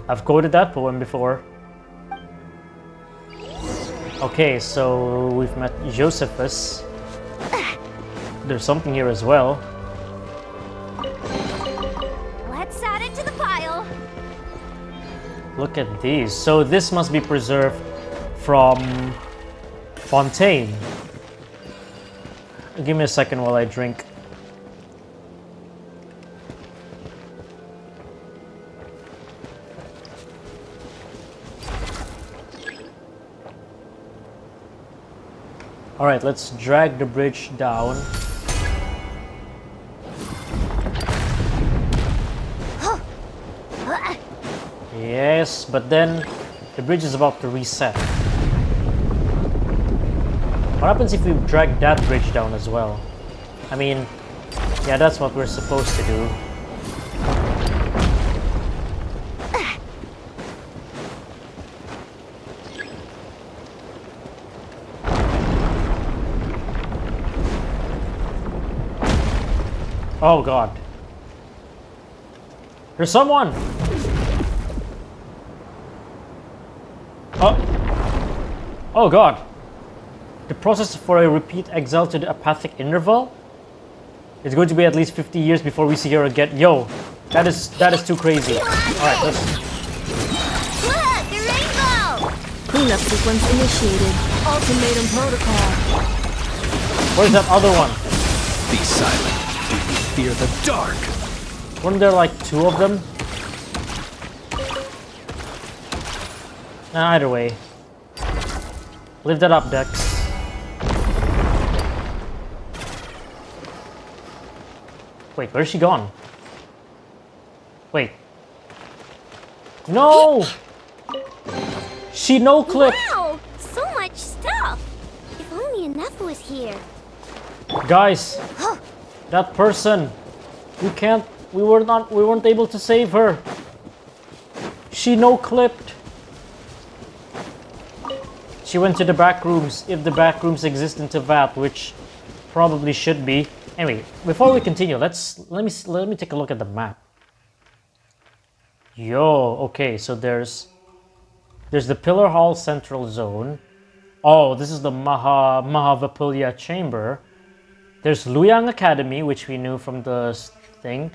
I've quoted that poem before. Okay, so we've met Josephus. There's something here as well. Let's add it to the pile. Look at these. So this must be preserved from Fontaine. Give me a second while I drink. All right, let's drag the bridge down. Yes, but then the bridge is about to reset. What happens if we drag that bridge down as well? I mean, yeah, that's what we're supposed to do. Oh god. There's someone! Oh god. The process for a repeat exile to the apathic interval? It's going to be at least 50 years before we see her again. Yo, that is too crazy. Alright, let's... Look, the rainbow! Cleanup sequence initiated. Ultimatum protocol. Where's that other one? Be silent. Fear the dark. Weren't there like two of them? Either way. Lift that up, Dex. Wait, where's she gone? Wait. No! She no-clipped! Wow! So much stuff! If only enough was here. Guys, that person, we weren't able to save her. She no-clipped. She went to the back rooms, if the back rooms exist in Tevat, which probably should be. Anyway, before we continue, let me take a look at the map. Yo, okay, so there's the Pillar Hall Central Zone. Oh, this is the Mahavapulya Chamber. There's Luyang Academy, which we knew from the thing.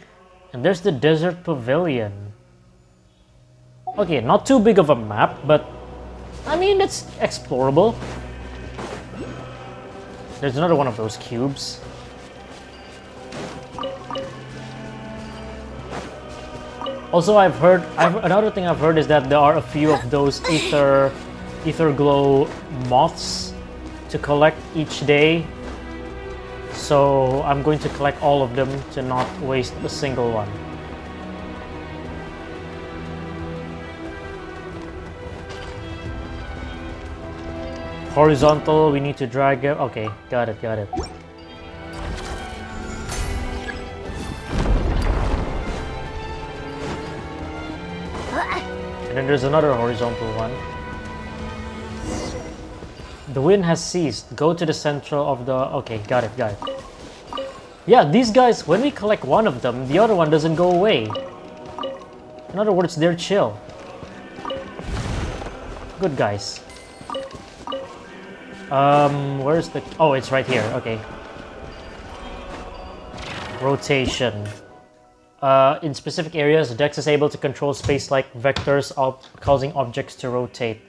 And there's the Desert Pavilion. Okay, not too big of a map, but I mean, it's explorable. There's another one of those cubes. Also, another thing I've heard is that there are a few of those ether glow moths to collect each day. So I'm going to collect all of them to not waste a single one. Horizontal, we need to drag it. Okay, got it. And then there's another horizontal one. The wind has ceased. Go to the central of the... Okay, got it. Yeah, these guys, when we collect one of them, the other one doesn't go away. In other words, they're chill. Good guys. Where's the... Oh, it's right here. Okay. Rotation. In specific areas, Dex is able to control space-like vectors, causing objects to rotate.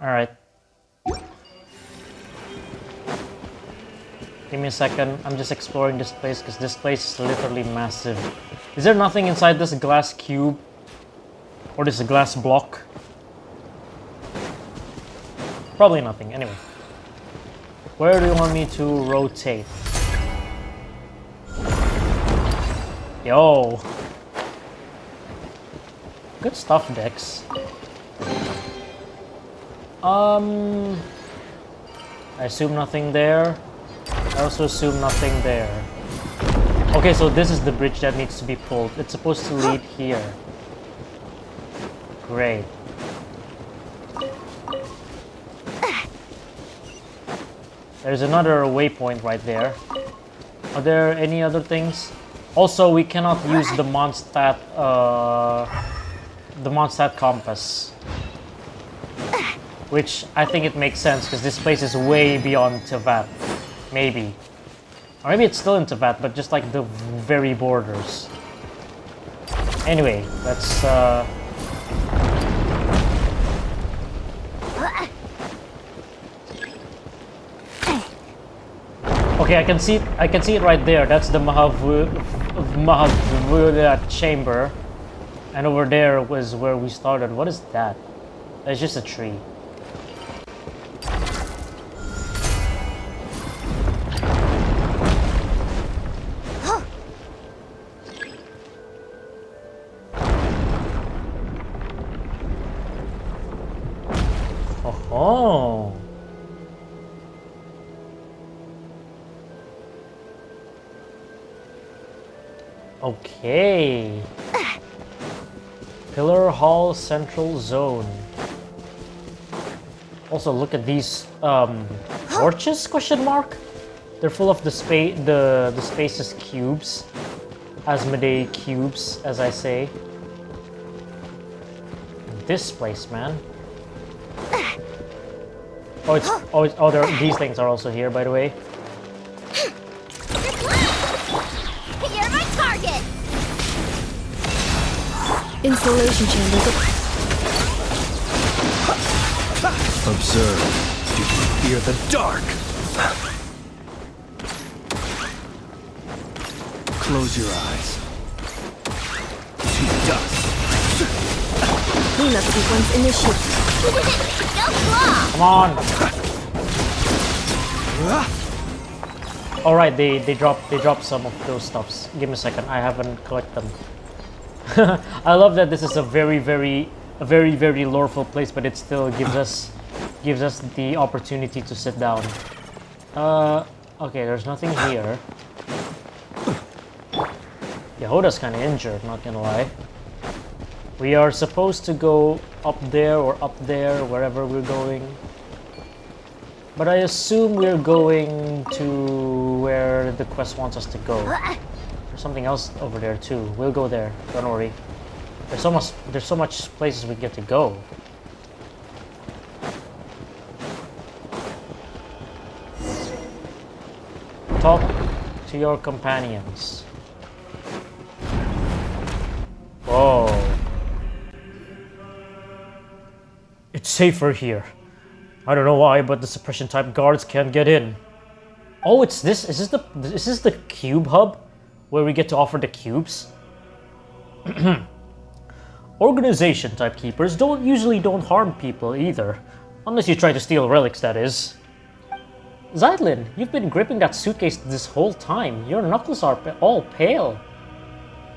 Alright. Give me a second. I'm just exploring this place because this place is literally massive. Is there nothing inside this glass cube? Or this glass block? Probably nothing. Anyway. Where do you want me to rotate? Yo. Good stuff, Dex. I assume nothing there. I also assume nothing there. Okay, so this is the bridge that needs to be pulled. It's supposed to lead here. Great. There's another waypoint right there. Are there any other things? Also, we cannot use the Mondstadt compass. Which I think it makes sense because this place is way beyond Tevat. Maybe. Or maybe it's still in Tevat, but just like the very borders. Anyway, let's okay, I can see it right there. That's the Mahavapulya Chamber. And over there was where we started. What is that? That's just a tree. Oh. Okay. Pillar Hall Central Zone. Also, look at these torches? Question mark. They're full of the space's cubes, Asmodee cubes, as I say. This place, man. These things are also here, by the way. You're my target! Installation chambers. Observe. Do you fear the dark? Close your eyes. To dust. Cleanup sequence initiated. Go claw! Come on! Alright, they dropped some of those stuffs. Give me a second, I haven't collected them. I love that this is a very loreful place, but it still gives us the opportunity to sit down. Okay, there's nothing here. Yehoda's kind of injured, not gonna lie. We are supposed to go up there or up there, wherever we're going. But I assume we're going to where the quest wants us to go. There's something else over there too. We'll go there, don't worry. There's so much places we get to go. Talk to your companions. Whoa. It's safer here. I don't know why, but the suppression type guards can't get in. Oh, it's this. Is this the cube hub where we get to offer the cubes? Organization type keepers usually don't harm people either. Unless you try to steal relics, that is. Zeitlin, you've been gripping that suitcase this whole time. Your knuckles are all pale.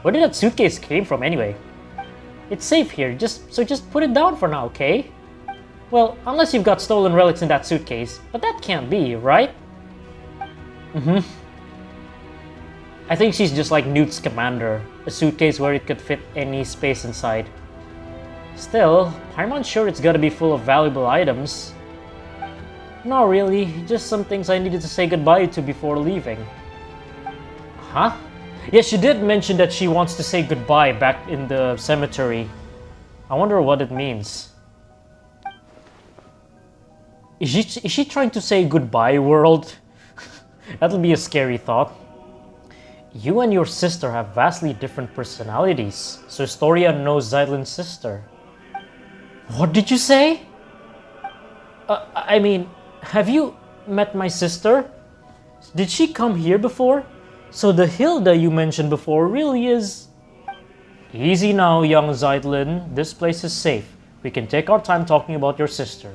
Where did that suitcase came from anyway? It's safe here, so just put it down for now, okay? Well, unless you've got stolen relics in that suitcase, but that can't be, right? I think she's just like Newt's commander, a suitcase where it could fit any space inside. Still, Paimon's sure it's gotta be full of valuable items. Not really, just some things I needed to say goodbye to before leaving. Huh? Yeah, she did mention that she wants to say goodbye back in the cemetery. I wonder what it means. Is she trying to say goodbye, world? That'll be a scary thought. You and your sister have vastly different personalities, so Storia knows Zeitlin's sister. What did you say? I mean, have you met my sister? Did she come here before? So the Hilda you mentioned before really is... Easy now, young Zeitlin. This place is safe. We can take our time talking about your sister.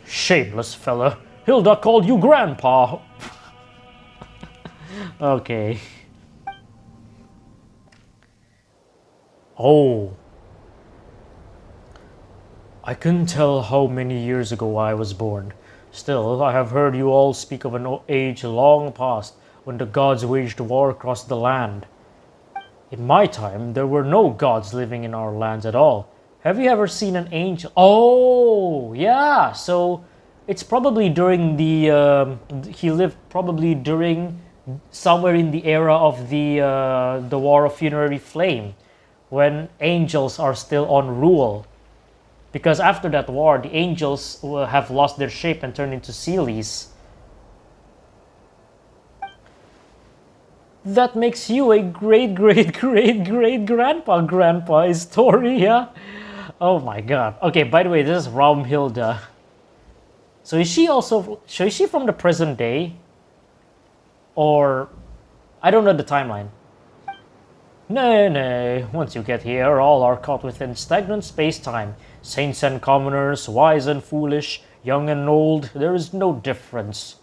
Shameless fella. Hilda called you Grandpa. Okay. Oh. I couldn't tell how many years ago I was born. Still, I have heard you all speak of an age long past when the gods waged war across the land. In my time, there were no gods living in our lands at all. Have you ever seen an angel? Oh, yeah. So it's probably during the he lived probably during somewhere in the era of the War of Funerary Flame, when angels are still on rule. Because after that war, the angels have lost their shape and turned into Sealies. That makes you a great-great-great-great-grandpa, Grandpa Historia. Oh my god. Okay, by the way, this is Raumhilda. So is she from the present day? Or... I don't know the timeline. Nay, once you get here, all are caught within stagnant space-time. Saints and commoners, wise and foolish, young and old, there is no difference.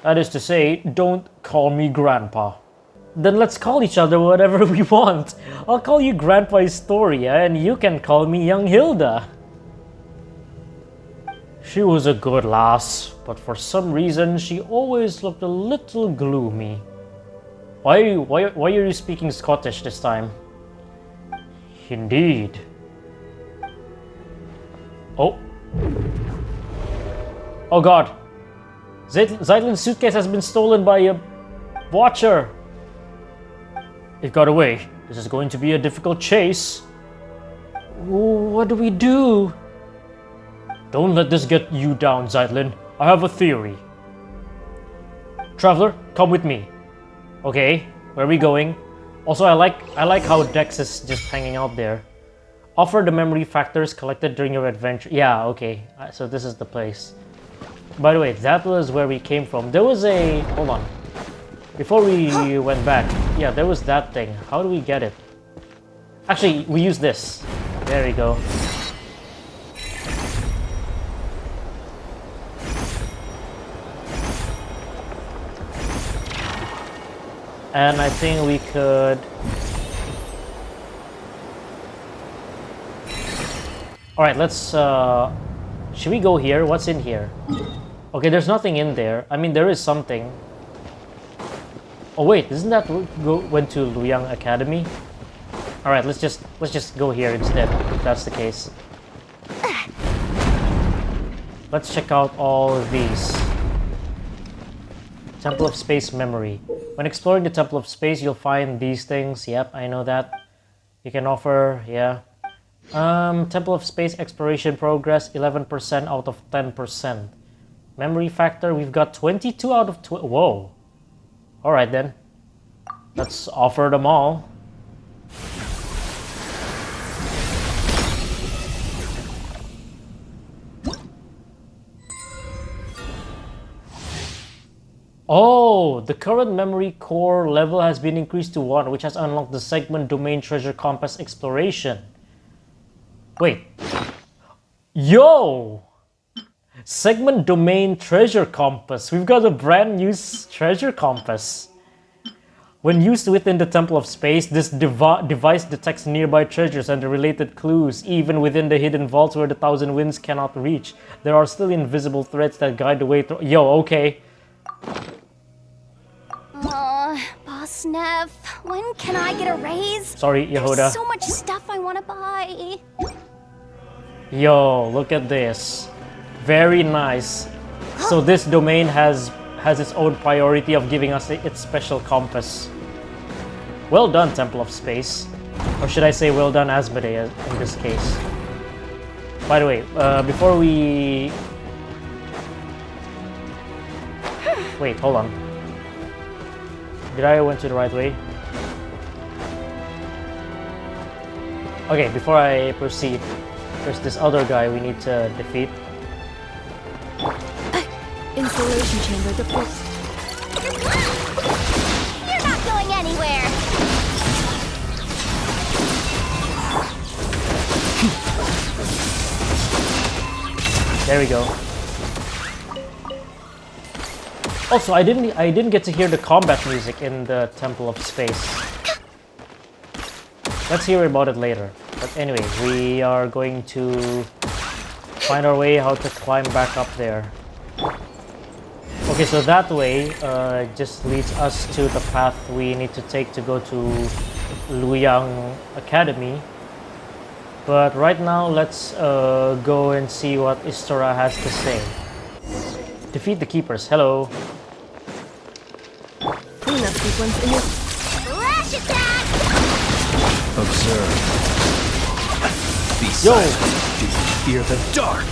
That is to say, don't call me Grandpa. Then let's call each other whatever we want. I'll call you Grandpa Historia, and you can call me Young Hilda. She was a good lass, but for some reason she always looked a little gloomy. Why are you speaking Scottish this time? Indeed. Oh. Oh god. Zeitlin's suitcase has been stolen by a watcher. It got away. This is going to be a difficult chase. What do we do? Don't let this get you down, Zeitlin. I have a theory. Traveler, come with me. Okay, where are we going? Also, I like how Dex is just hanging out there. Offer the memory factors collected during your adventure. Yeah, okay. So this is the place. By the way, that was where we came from. There was a... Hold on. Before we went back, yeah, there was that thing. How do we get it? Actually, we use this. There we go. And I think we could... Alright, let's... Should we go here? What's in here? Okay, there's nothing in there. I mean, there is something. Oh wait, isn't that went to Luoyang Academy? Alright, let's just go here instead, if that's the case. Let's check out all of these. Temple of Space Memory. When exploring the Temple of Space, you'll find these things. Yep, I know that. You can offer, yeah. Temple of Space Exploration Progress, 11% out of 10%. Memory factor, we've got 22 out of 20. Whoa. Alright then. Let's offer them all. Oh, the current memory core level has been increased to 1, which has unlocked the segment domain treasure compass exploration. Wait. Yo! Segment domain treasure compass. We've got a brand new treasure compass. When used within the Temple of Space, this device detects nearby treasures and the related clues, even within the hidden vaults where the Thousand Winds cannot reach. There are still invisible threads that guide the way through. Yo, okay. Boss Neff, when can I get a raise? Sorry, Yehuda. There's so much stuff I want to buy. Yo, look at this. Very nice. So this domain has its own priority of giving us its special compass. Well done, Temple of Space. Or should I say well done, Asmodee, in this case. By the way, before we... Wait, hold on. Did I went to the right way? Okay, before I proceed, there's this other guy we need to defeat. Installation chamber deployed. You're not going anywhere. There we go. Also, I didn't get to hear the combat music in the Temple of Space. Let's hear about it later. But anyway, we are going to find our way how to climb back up there. Okay, so that way just leads us to the path we need to take to go to Luoyang Academy. But right now, let's go and see what Istora has to say. Defeat the keepers. Hello. Cleanup sequence in Flash attack! Observe. Be Yo! silent. Do you fear the dark?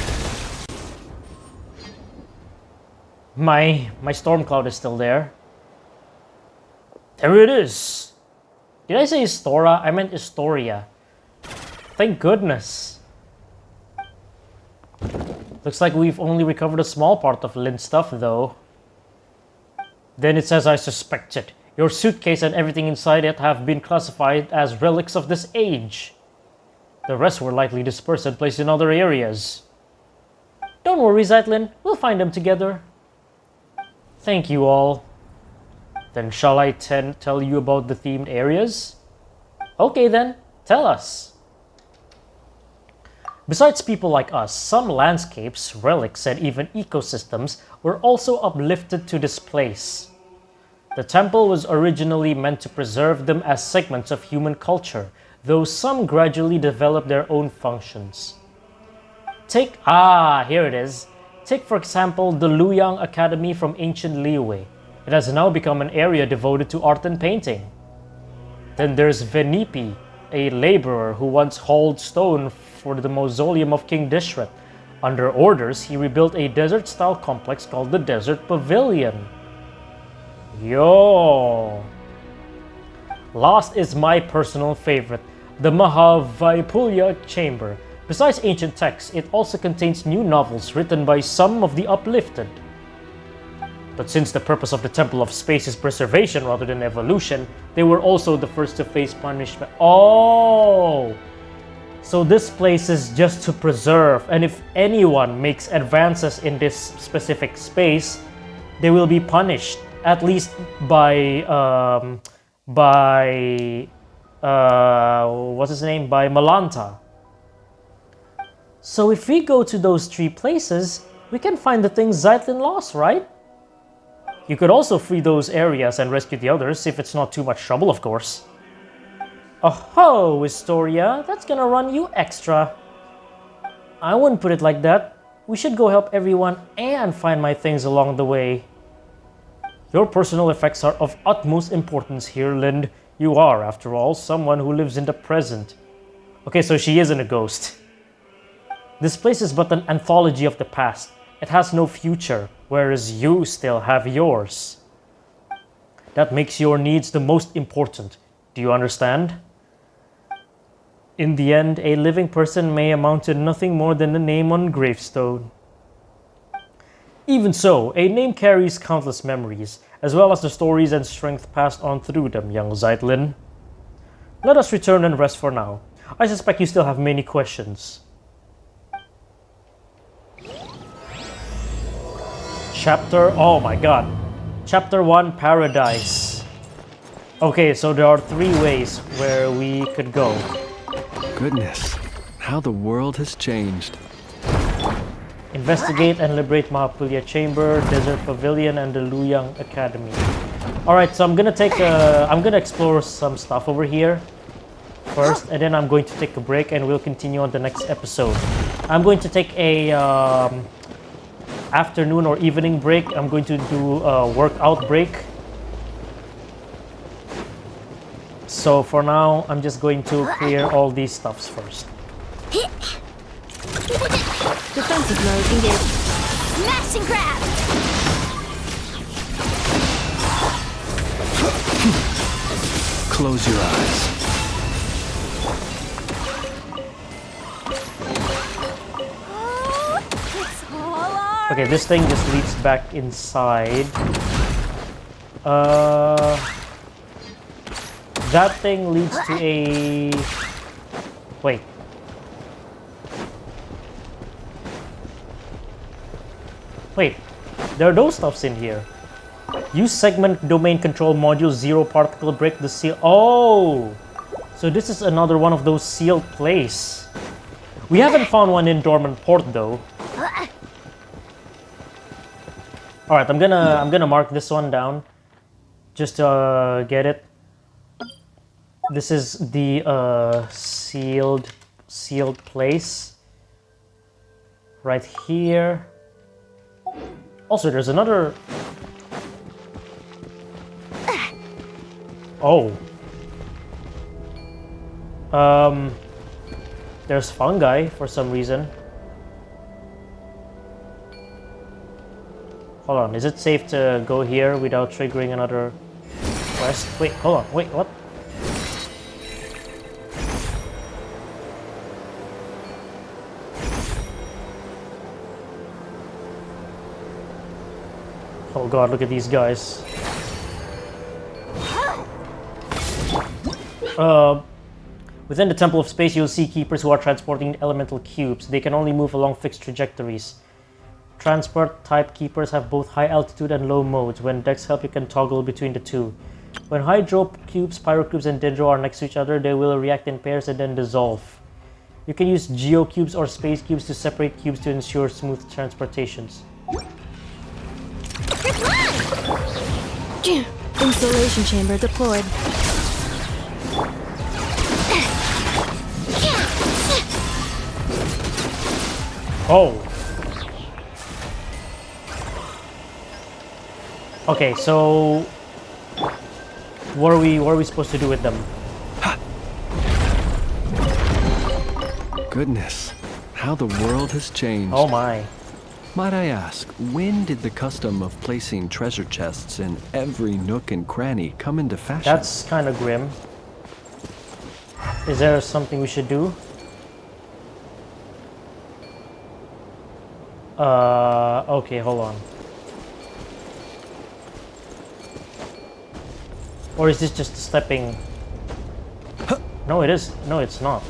My storm cloud is still there. There it is. Did I say Istora? I meant Istoria. Thank goodness. Looks like we've only recovered a small part of Lynn's stuff, though. Then it says I suspected. Your suitcase and everything inside it have been classified as relics of this age. The rest were likely dispersed and placed in other areas. Don't worry, Zeitlin. We'll find them together. Thank you all. Then shall I tell you about the themed areas? Okay then, tell us. Besides people like us, some landscapes, relics, and even ecosystems were also uplifted to this place. The temple was originally meant to preserve them as segments of human culture, though some gradually developed their own functions. Here it is. Take for example the Luoyang Academy from ancient Liyue. It has now become an area devoted to art and painting. Then there's Venipi, a laborer who once hauled stone for the mausoleum of King Dishret. Under orders, he rebuilt a desert-style complex called the Desert Pavilion. Yo! Last is my personal favorite, the Mahavaipulya Chamber. Besides ancient texts, it also contains new novels written by some of the uplifted. But since the purpose of the Temple of Space is preservation rather than evolution, they were also the first to face punishment. Oh! So this place is just to preserve, and if anyone makes advances in this specific space, they will be punished, at least by what's his name? By Malanta. So if we go to those 3 places, we can find the things Zeitlin lost, right? You could also free those areas and rescue the others, if it's not too much trouble, of course. Oh, Historia, that's gonna run you extra. I wouldn't put it like that. We should go help everyone and find my things along the way. Your personal effects are of utmost importance here, Lind. You are, after all, someone who lives in the present. Okay, so she isn't a ghost. This place is but an anthology of the past. It has no future, whereas you still have yours. That makes your needs the most important. Do you understand? In the end, a living person may amount to nothing more than a name on a gravestone. Even so, a name carries countless memories, as well as the stories and strength passed on through them, young Zeitlin. Let us return and rest for now. I suspect you still have many questions. Oh my god. Chapter 1, Paradise. Okay, so there are 3 ways where we could go. Goodness, how the world has changed. Investigate and liberate Mahapulya Chamber, Desert Pavilion, and the Luyang Academy. Alright, so I'm gonna explore some stuff over here first, and then I'm going to take a break and we'll continue on the next episode. I'm going to take a afternoon or evening break. I'm going to do a workout break. So for now, I'm just going to clear all these stuffs first. Defensive mode engaged. Smash and grab! Close your eyes. It's all ours! Okay, this thing just leads back inside. That thing leads to a... Wait. Wait, there are those stuffs in here. Use segment domain control module 0 particle break the seal. Oh! So this is another one of those sealed places. We haven't found one in Dornman Port though. Alright, I'm gonna mark this one down just to get it. This is the sealed place right here. Also, there's another. Oh. There's fungi for some reason. Hold on, is it safe to go here without triggering another quest? Wait, hold on, wait, what? Oh god, look at these guys. Within the Temple of Space, you'll see keepers who are transporting elemental cubes. They can only move along fixed trajectories. Transport type keepers have both high altitude and low modes. When decks help, you can toggle between the two. When hydro cubes, pyro cubes, and dendro are next to each other, they will react in pairs and then dissolve. You can use geo cubes or space cubes to separate cubes to ensure smooth transportations. Installation chamber deployed. Oh. Okay, so what are we supposed to do with them? Goodness, how the world has changed. Oh my. Might I ask, when did the custom of placing treasure chests in every nook and cranny come into fashion? That's kind of grim. Is there something we should do? Okay, hold on. Or is this just stepping? No, it is. No, it's not.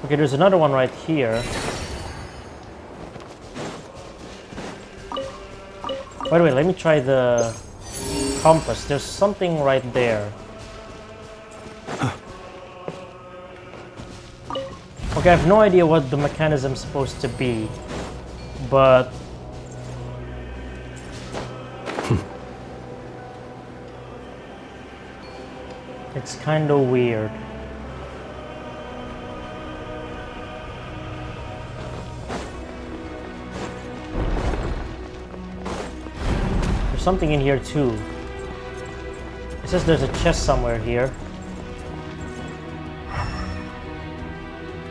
Okay, there's another one right here. By the way, let me try the compass. There's something right there. Okay, I have no idea what the mechanism's supposed to be, but it's kind of weird. There's something in here too. It says there's a chest somewhere here.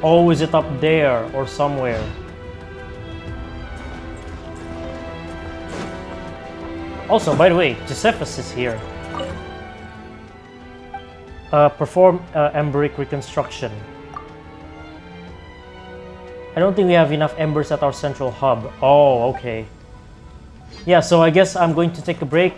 Oh, is it up there or somewhere? Also, by the way, Josephus is here. Perform emberic reconstruction. I don't think we have enough embers at our central hub. Oh, okay. Yeah, so I guess I'm going to take a break.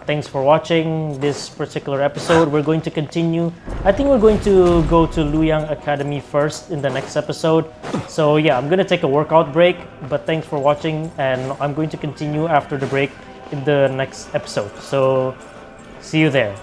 Thanks for watching this particular episode. We're going to continue. I think we're going to go to Luyang Academy first in the next episode. So yeah, I'm going to take a workout break, but thanks for watching, and I'm going to continue after the break in the next episode. So see you there.